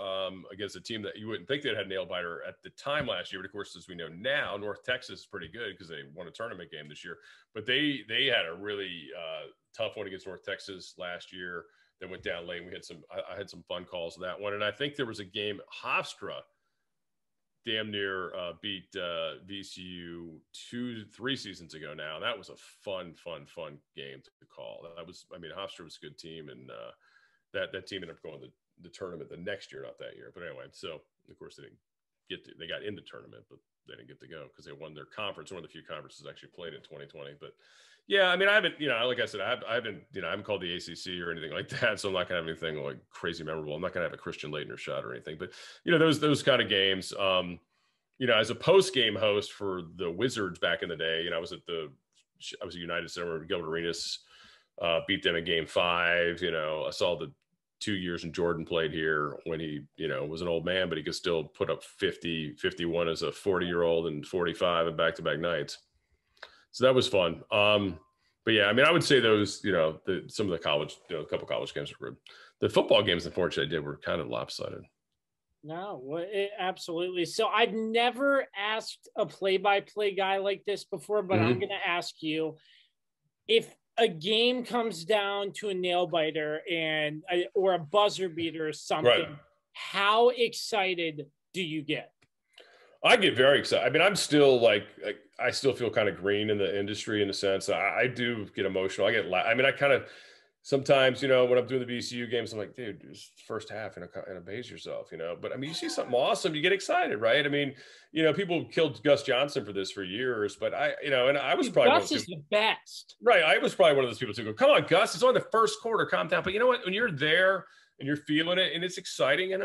against a team that you wouldn't think they'd had a nail biter at the time last year. But of course, as we know now, North Texas is pretty good because they won a tournament game this year. But they had a really tough one against North Texas last year that went down late. We had I had some fun calls of that one. And I think there was a game, Hofstra damn near beat VCU 2-3 seasons ago now. That was a fun game to call. That was, I mean, Hofstra was a good team, and that team ended up going to the tournament the next year, not that year. But anyway, so of course they got in the tournament, but they didn't get to go because they won their conference. One of the few conferences actually played in 2020. But yeah, I mean, I haven't, you know, like I said, I haven't called the ACC or anything like that, so I'm not gonna have anything like crazy memorable. I'm not gonna have a Christian Leitner shot or anything. But you know, those kind of games. You know, as a post game host for the Wizards back in the day, you know, I was at United Center. Gilbert Arenas beat them in Game 5. You know, I saw the 2 years when Jordan played here when he, you know, was an old man, but he could still put up 50, 51 as a 40-year-old and 45 in back-to-back nights. So that was fun. But yeah, I mean, I would say those, you know, some of the college, you know, a couple college games were good. The football games, unfortunately, were kind of lopsided. No, absolutely. So I've never asked a play-by-play guy like this before, but I'm going to ask you, if a game comes down to a nail biter or a buzzer beater or something, right, how excited do you get? I get very excited. I mean, I'm still like I still feel kind of green in the industry in a sense. I do get emotional. I mean, I kind of sometimes, when I'm doing the VCU games, I'm like, dude, it's the first half and abase yourself, But I mean, you see something awesome, you get excited, right? I mean, people killed Gus Johnson for this for years, but and I was probably Gus is the best, right? I was probably one of those people too. Go, come on, Gus, it's only the first quarter, calm down. But you know what? When you're there and you're feeling it and it's exciting,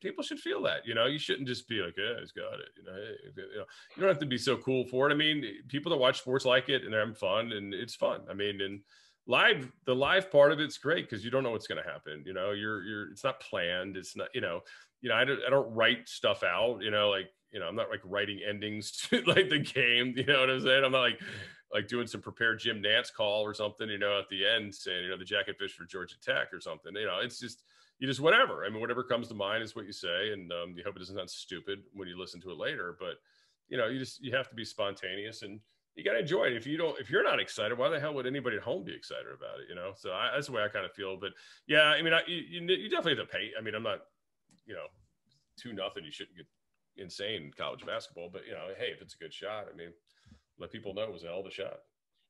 people should feel that. You shouldn't just be like, yeah, he's got it. Hey, you don't have to be so cool for it. I mean, people that watch sports like it and they're having fun, and it's fun. I mean, and the live part of it's great because you don't know what's going to happen. It's not planned. It's not, I don't write stuff out. I'm not like writing endings to like the game. You know what I'm saying? I'm not like doing some prepared Jim Nantz call or something, at the end saying, the jacket fish for Georgia Tech or something. It's just, whatever. I mean, whatever comes to mind is what you say. And you hope it doesn't sound stupid when you listen to it later. But, you have to be spontaneous and you got to enjoy it. If you're not excited, why the hell would anybody at home be excited about it? So that's the way I kind of feel. But yeah, I mean, you definitely have to pay. I mean, I'm not, 2-0, you shouldn't get insane in college basketball, but hey, if it's a good shot, I mean, let people know it was a hell of a shot.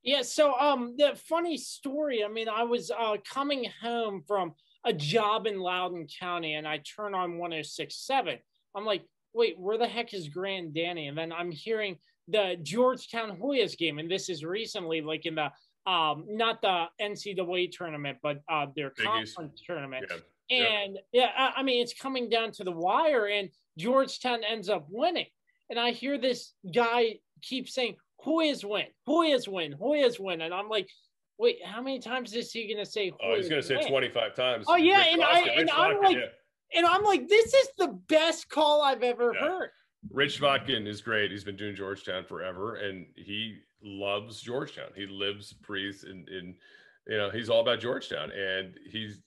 Yeah. So the funny story, I mean, I was coming home from a job in Loudoun County and I turn on 106.7. I'm like, wait, where the heck is Grand Danny? And then I'm hearing the Georgetown Hoyas game, and this is recently, like in the not the NCAA tournament, but their conference tournament. Yeah. And I mean, it's coming down to the wire, and Georgetown ends up winning. And I hear this guy keep saying, Hoyas win, Hoyas win, Hoyas win. And I'm like, wait, how many times is he going to say Hoyas? Oh, he's going to say 25 times. Oh, yeah. I'm like, this is the best call I've ever heard. Rich Vodkin is great. He's been doing Georgetown forever, and he loves Georgetown. He lives, breathes, in he's all about Georgetown, and he's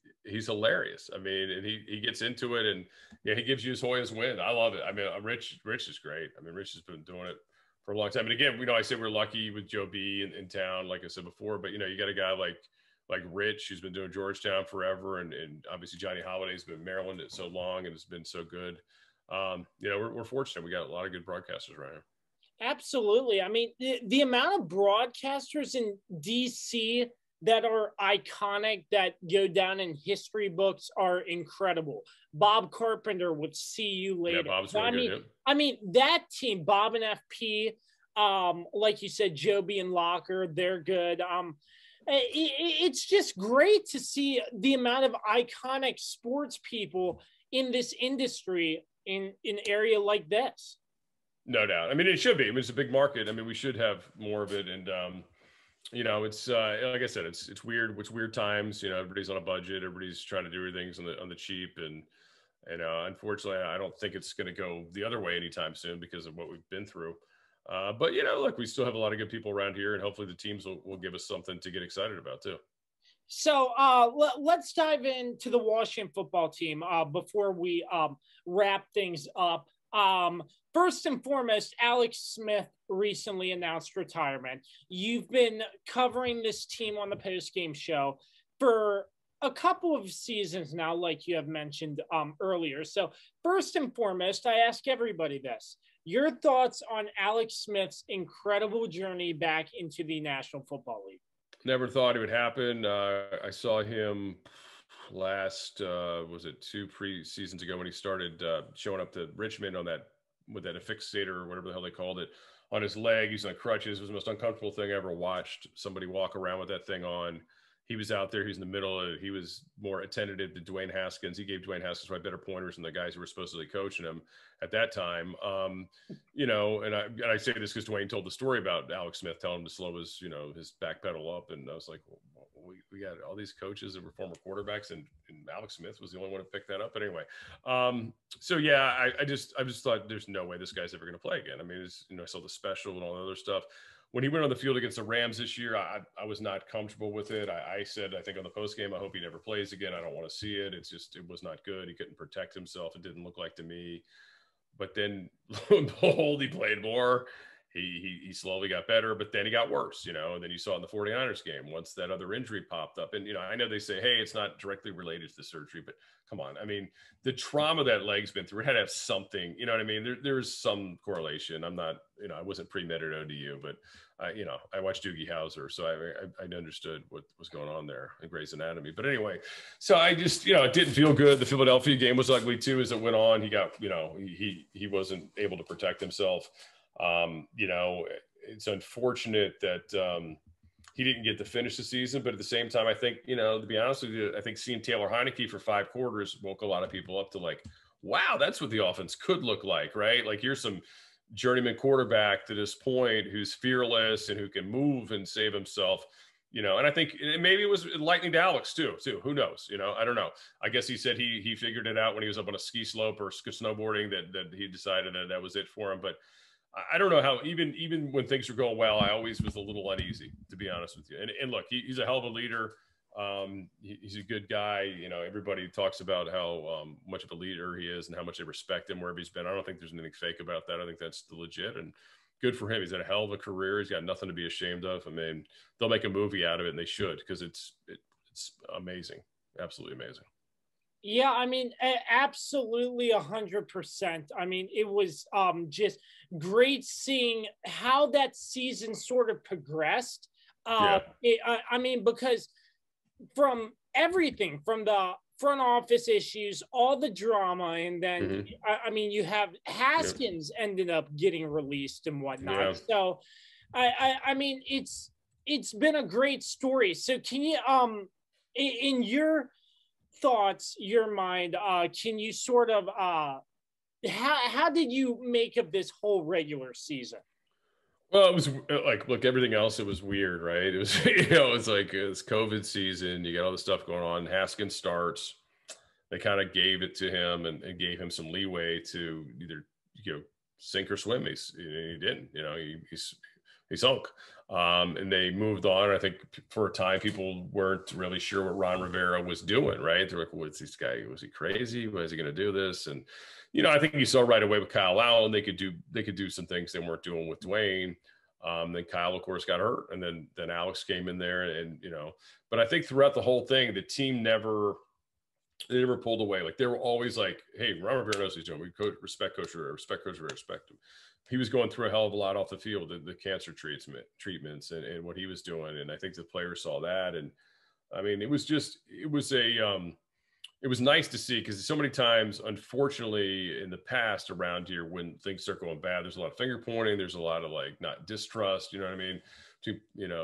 hilarious. I mean, and he gets into it, and he gives you his Hoyas win. I love it. I mean, Rich is great. I mean, Rich has been doing it for a long time. And again, I said we're lucky with Joe B in town, like I said before, but you got a guy like Rich, who's been doing Georgetown forever, and obviously Johnny Holliday's been in Maryland so long and has been so good. We're fortunate. We got a lot of good broadcasters right here. Absolutely. I mean, the amount of broadcasters in DC that are iconic, that go down in history books, are incredible. Bob Carpenter would See You Later. Yeah, Bob's really good. I mean, that team, Bob and FP, like you said, Joby and Locker, they're good. It's just great to see the amount of iconic sports people in this industry in an area like this. No doubt. I mean, it should be. I mean, it's a big market. I mean, we should have more of it. And, it's like I said, it's weird. It's weird times. Everybody's on a budget. Everybody's trying to do things on the cheap. And, unfortunately, I don't think it's going to go the other way anytime soon because of what we've been through. But, look, we still have a lot of good people around here, and hopefully the teams will give us something to get excited about too. So let's dive into the Washington football team before we wrap things up. First and foremost, Alex Smith recently announced retirement. You've been covering this team on the postgame show for a couple of seasons now, like you have mentioned earlier. So first and foremost, I ask everybody this. Your thoughts on Alex Smith's incredible journey back into the National Football League? Never thought it would happen. I saw him last, was it 2 pre-seasons ago when he started showing up to Richmond with that affixator or whatever the hell they called it on his leg, using the crutches. It was the most uncomfortable thing I ever watched somebody walk around with that thing on. He was out there. He was in the middle. He was more attentive to Dwayne Haskins. He gave Dwayne Haskins probably better pointers than the guys who were supposed to be coaching him at that time. And I say this because Dwayne told the story about Alex Smith telling him to slow his back pedal up. And I was like, well, we got all these coaches that were former quarterbacks, and Alex Smith was the only one to pick that up. But anyway, so yeah, I just thought there's no way this guy's ever going to play again. I mean, I saw the special and all the other stuff. When he went on the field against the Rams this year, I was not comfortable with it. I said, I think on the postgame, I hope he never plays again. I don't want to see it. It was not good. He couldn't protect himself. It didn't look like to me. But then, lo and behold, he played more. he slowly got better, but then he got worse, and then you saw it in the 49ers game once that other injury popped up. And, I know they say, hey, it's not directly related to the surgery, but come on. I mean, the trauma that leg's been through, it had to have something, you know what I mean? There's some correlation. I'm not, I wasn't premeditated to you, but I watched Doogie Howser, so I understood what was going on there in Grey's Anatomy. But anyway, so I just, it didn't feel good. The Philadelphia game was ugly too as it went on. He got, he wasn't able to protect himself. It's unfortunate that he didn't get to finish the season, but at the same time, I think, to be honest with you, I think seeing Taylor Heineke for 5 quarters woke a lot of people up to like, wow, that's what the offense could look like, right? Like here's some journeyman quarterback to this point who's fearless and who can move and save himself, and I think maybe it was lightning to Alex too. Who knows? I don't know. I guess he said he figured it out when he was up on a ski slope or snowboarding that he decided that was it for him. But I don't know how, even when things were going well, I always was a little uneasy, to be honest with you. And look, he's a hell of a leader. He's a good guy. Everybody talks about how much of a leader he is and how much they respect him wherever he's been. I don't think there's anything fake about that. I think that's the legit and good for him. He's had a hell of a career. He's got nothing to be ashamed of. I mean, they'll make a movie out of it, and they should, because it's amazing. Absolutely amazing. Yeah, I mean, absolutely 100%. I mean, it was just great seeing how that season sort of progressed. I mean, because from everything, from the front office issues, all the drama, and then, I mean, you have Haskins ended up getting released and whatnot. Yeah. So, I mean, it's been a great story. So can you, in your thoughts, your mind, can you sort of how did you make of this whole regular season? Well, it was like, look, everything else, it was weird, right? It was, it's like it's COVID season. You got all this stuff going on. Haskins starts. They kind of gave it to him and gave him some leeway to either, sink or swim. He didn't, he sunk. And they moved on. I think for a time, people weren't really sure what Ron Rivera was doing, right? They're like, what's this guy? Was he crazy? Was he going to do this? And, I think you saw right away with Kyle Allen, they could do some things they weren't doing with Dwayne. Then Kyle, of course, got hurt. And then Alex came in there and, but I think throughout the whole thing, the team never pulled away. Like they were always like, hey, Ron Rivera knows what he's doing. We respect Coach Rivera, respect him. He was going through a hell of a lot off the field, the cancer treatments and what he was doing. And I think the players saw that. And I mean, it was nice to see, because so many times, unfortunately, in the past around here, when things start going bad, there's a lot of finger pointing. There's a lot of not distrust, you know what I mean?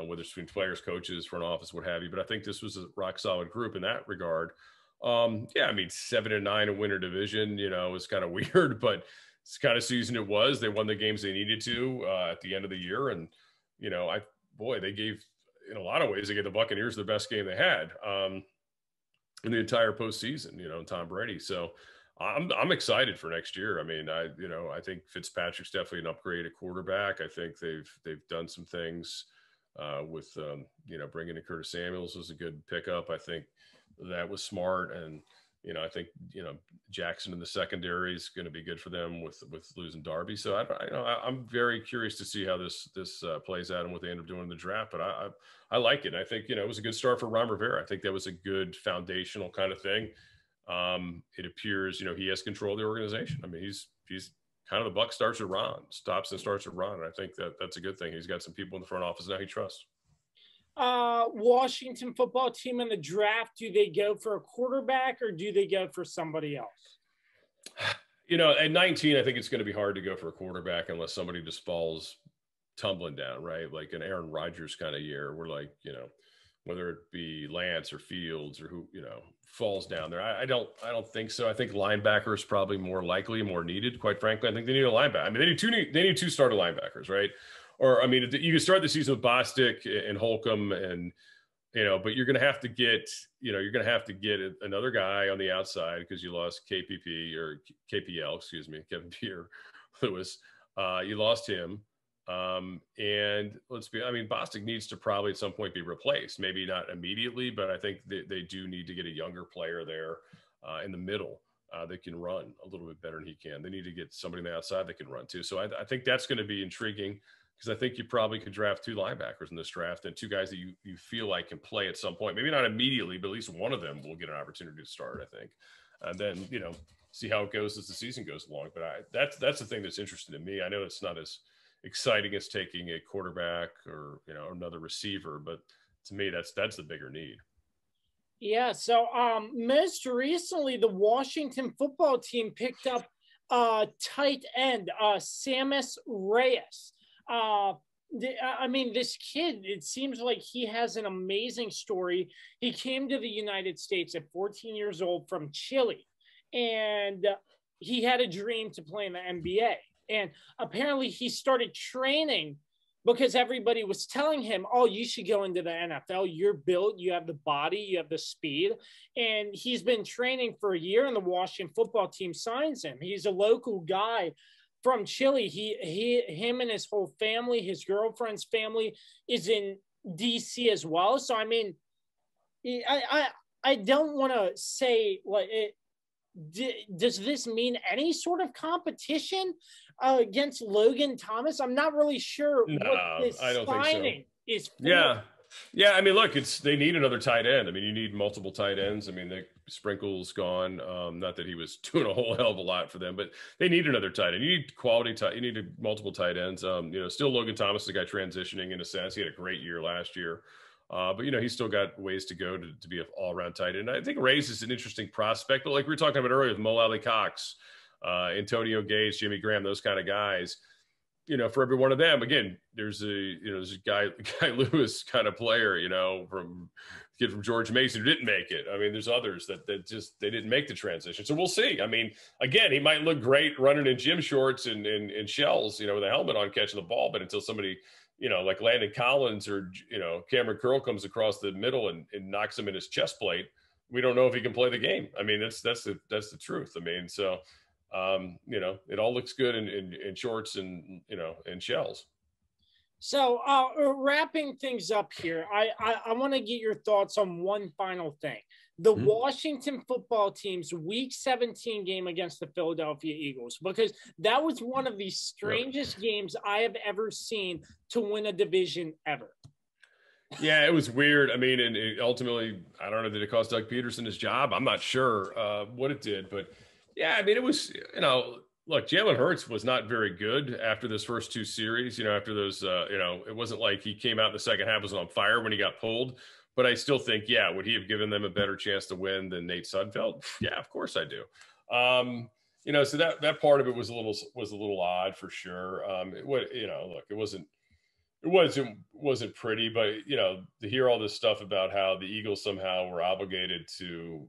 Whether it's between players, coaches, front office, what have you. But I think this was a rock solid group in that regard. I mean, 7-9 in winter division, was kind of weird, but it's the kind of season it was. They won the games they needed to at the end of the year. And, they gave, in a lot of ways, they gave the Buccaneers the best game they had in the entire postseason, Tom Brady. So I'm excited for next year. I mean, I think Fitzpatrick's definitely an upgrade at quarterback. I think they've done some things with, bringing in Curtis Samuels was a good pickup. I think that was smart. And, I think, Jackson in the secondary is going to be good for them with losing Darby. So I'm very curious to see how this plays out and what they end up doing in the draft. But I like it. I think, it was a good start for Ron Rivera. I think that was a good foundational kind of thing. It appears, he has control of the organization. I mean, he's kind of the buck stops with Ron. And I think that's a good thing. He's got some people in the front office now he trusts. Washington football team in the draft, do they go for a quarterback or do they go for somebody else? At 19, I think it's going to be hard to go for a quarterback unless somebody just falls tumbling down, right? Like an Aaron Rodgers kind of year where whether it be Lance or Fields or who, falls down there. I don't think so. I think linebacker is probably more likely, more needed, quite frankly. I think they need a linebacker. I mean, they need two starter linebackers, right? Or, I mean, you can start the season with Bostic and Holcomb and, but you're going to have to get, another guy on the outside because you lost Kevin Pierre-Louis. You lost him. And Bostic needs to probably at some point be replaced. Maybe not immediately, but I think they do need to get a younger player there in the middle that can run a little bit better than he can. They need to get somebody on the outside that can run too. So I think that's going to be intriguing. because I think you probably could draft 2 linebackers in this draft and 2 guys that you feel like can play at some point. Maybe not immediately, but at least one of them will get an opportunity to start, I think. And then, you know, see how it goes as the season goes along. But that's the thing that's interesting to me. I know it's not as exciting as taking a quarterback or, you know, another receiver, but to me, that's the bigger need. Yeah. So most recently, the Washington football team picked up tight end, Samus Reyes. I mean, this kid, it seems like he has an amazing story. He came to the United States at 14 years old from Chile, and he had a dream to play in the NBA. And apparently he started training because everybody was telling him, oh, you should go into the NFL. You're built, you have the body, you have the speed. And he's been training for a year, and the Washington football team signs him. He's a local guy from Chile. Him and his whole family, his girlfriend's family, is in DC as well. So, I mean, I don't want to say what it, does this mean any sort of competition against Logan Thomas? I'm not really sure what this signing is for. Yeah. I mean, look, they need another tight end. I mean, you need multiple tight ends. I mean, Sprinkle's gone. Not that he was doing a whole hell of a lot for them, but they need another tight end. You need you need multiple tight ends. You know, still Logan Thomas is the guy transitioning in a sense. He had a great year last year. But, you know, he's still got ways to go to be an all-around tight end. I think Reyes is an interesting prospect, but like we were talking about earlier with AlieCox, Antonio Gates, Jimmy Graham, those kind of guys, you know, for every one of them, again, there's a guy Lewis kind of player, you know, kid from George Mason who didn't make it. I mean, there's others that they didn't make the transition. So we'll see. I mean, again, he might look great running in gym shorts and shells, you know, with a helmet on catching the ball, but until somebody, you know, like Landon Collins or, you know, Cameron Curl comes across the middle and knocks him in his chest plate, we don't know if he can play the game. I mean, that's the truth. I mean, so, you know, it all looks good in shorts and, you know, and shells. So wrapping things up here, I want to get your thoughts on one final thing. The Washington football team's Week 17 game against the Philadelphia Eagles, because that was one of the strangest games I have ever seen to win a division ever. Yeah, it was weird. I mean, and ultimately, I don't know, did it cost Doug Peterson his job? I'm not sure what it did, but yeah, I mean, it was, you know, look, Jalen Hurts was not very good after those first 2 series, you know, after those, you know, it wasn't like he came out in the second half was on fire when he got pulled. But I still think, yeah, would he have given them a better chance to win than Nate Sudfeld? Yeah, of course I do. You know, so that part of it was a little odd for sure. You know, look, it wasn't pretty, but you know, to hear all this stuff about how the Eagles somehow were obligated to,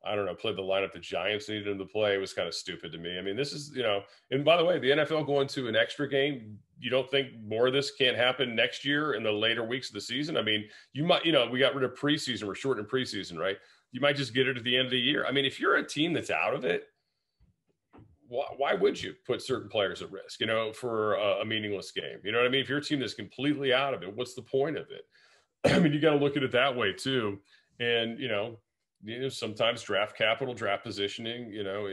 I don't know, play the lineup the Giants needed them to play was kind of stupid to me. I mean, this is, you know, and by the way, the NFL going to an extra game, you don't think more of this can't happen next year in the later weeks of the season? I mean, you might, you know, we got rid of preseason, we're shortening preseason, right? You might just get it at the end of the year. I mean, if you're a team that's out of it, why would you put certain players at risk, you know, for a meaningless game? You know what I mean? If you're a team that's completely out of it, what's the point of it? I mean, you got to look at it that way too. And, you know, sometimes draft capital, draft positioning, you know,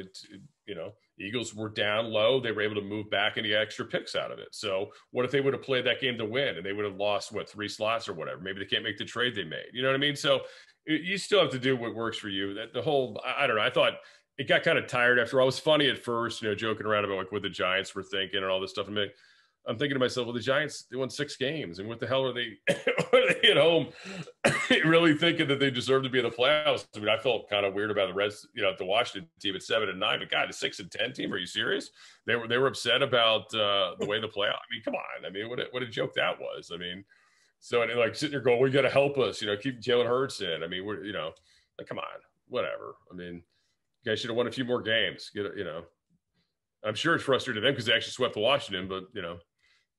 you know, Eagles were down low. They were able to move back and get extra picks out of it. So what if they would have played that game to win and they would have lost, 3 slots or whatever? Maybe they can't make the trade they made. You know what I mean? So you still have to do what works for you. That the whole, I don't know. I thought it got kind of tired after all. It was funny at first, you know, joking around about like what the Giants were thinking and all this stuff. I'm thinking to myself, well, the Giants, they won 6 games. And what the hell are they at home really thinking that they deserve to be in the playoffs? I mean, I felt kind of weird about the Reds, you know, the Washington team at 7-9, but God, a 6-10 team. Are you serious? They were upset about the way the playoff. I mean, come on. I mean, what a joke that was. I mean, so and like sitting there going, well, you got to help us, you know, keep Jalen Hurts in. I mean, we're, you know, like, come on, whatever. I mean, you guys should have won a few more games. You know, I'm sure it's frustrating them because they actually swept Washington, but, you know,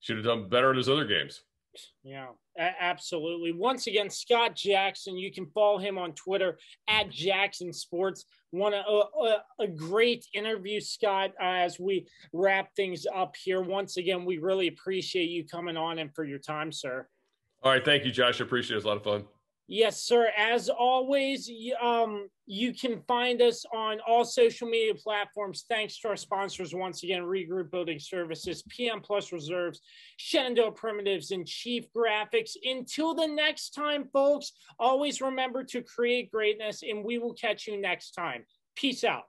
should have done better in his other games. Yeah, absolutely. Once again, Scott Jackson, you can follow him on Twitter at Jackson Sports. A great interview, Scott, as we wrap things up here. Once again, we really appreciate you coming on and for your time, sir. All right. Thank you, Josh. I appreciate it. It was a lot of fun. Yes, sir. As always, you can find us on all social media platforms. Thanks to our sponsors once again: Regroup Building Services, PM Plus Reserves, Shenandoah Primitives, and Chief Graphics. Until the next time, folks, always remember to create greatness, and we will catch you next time. Peace out.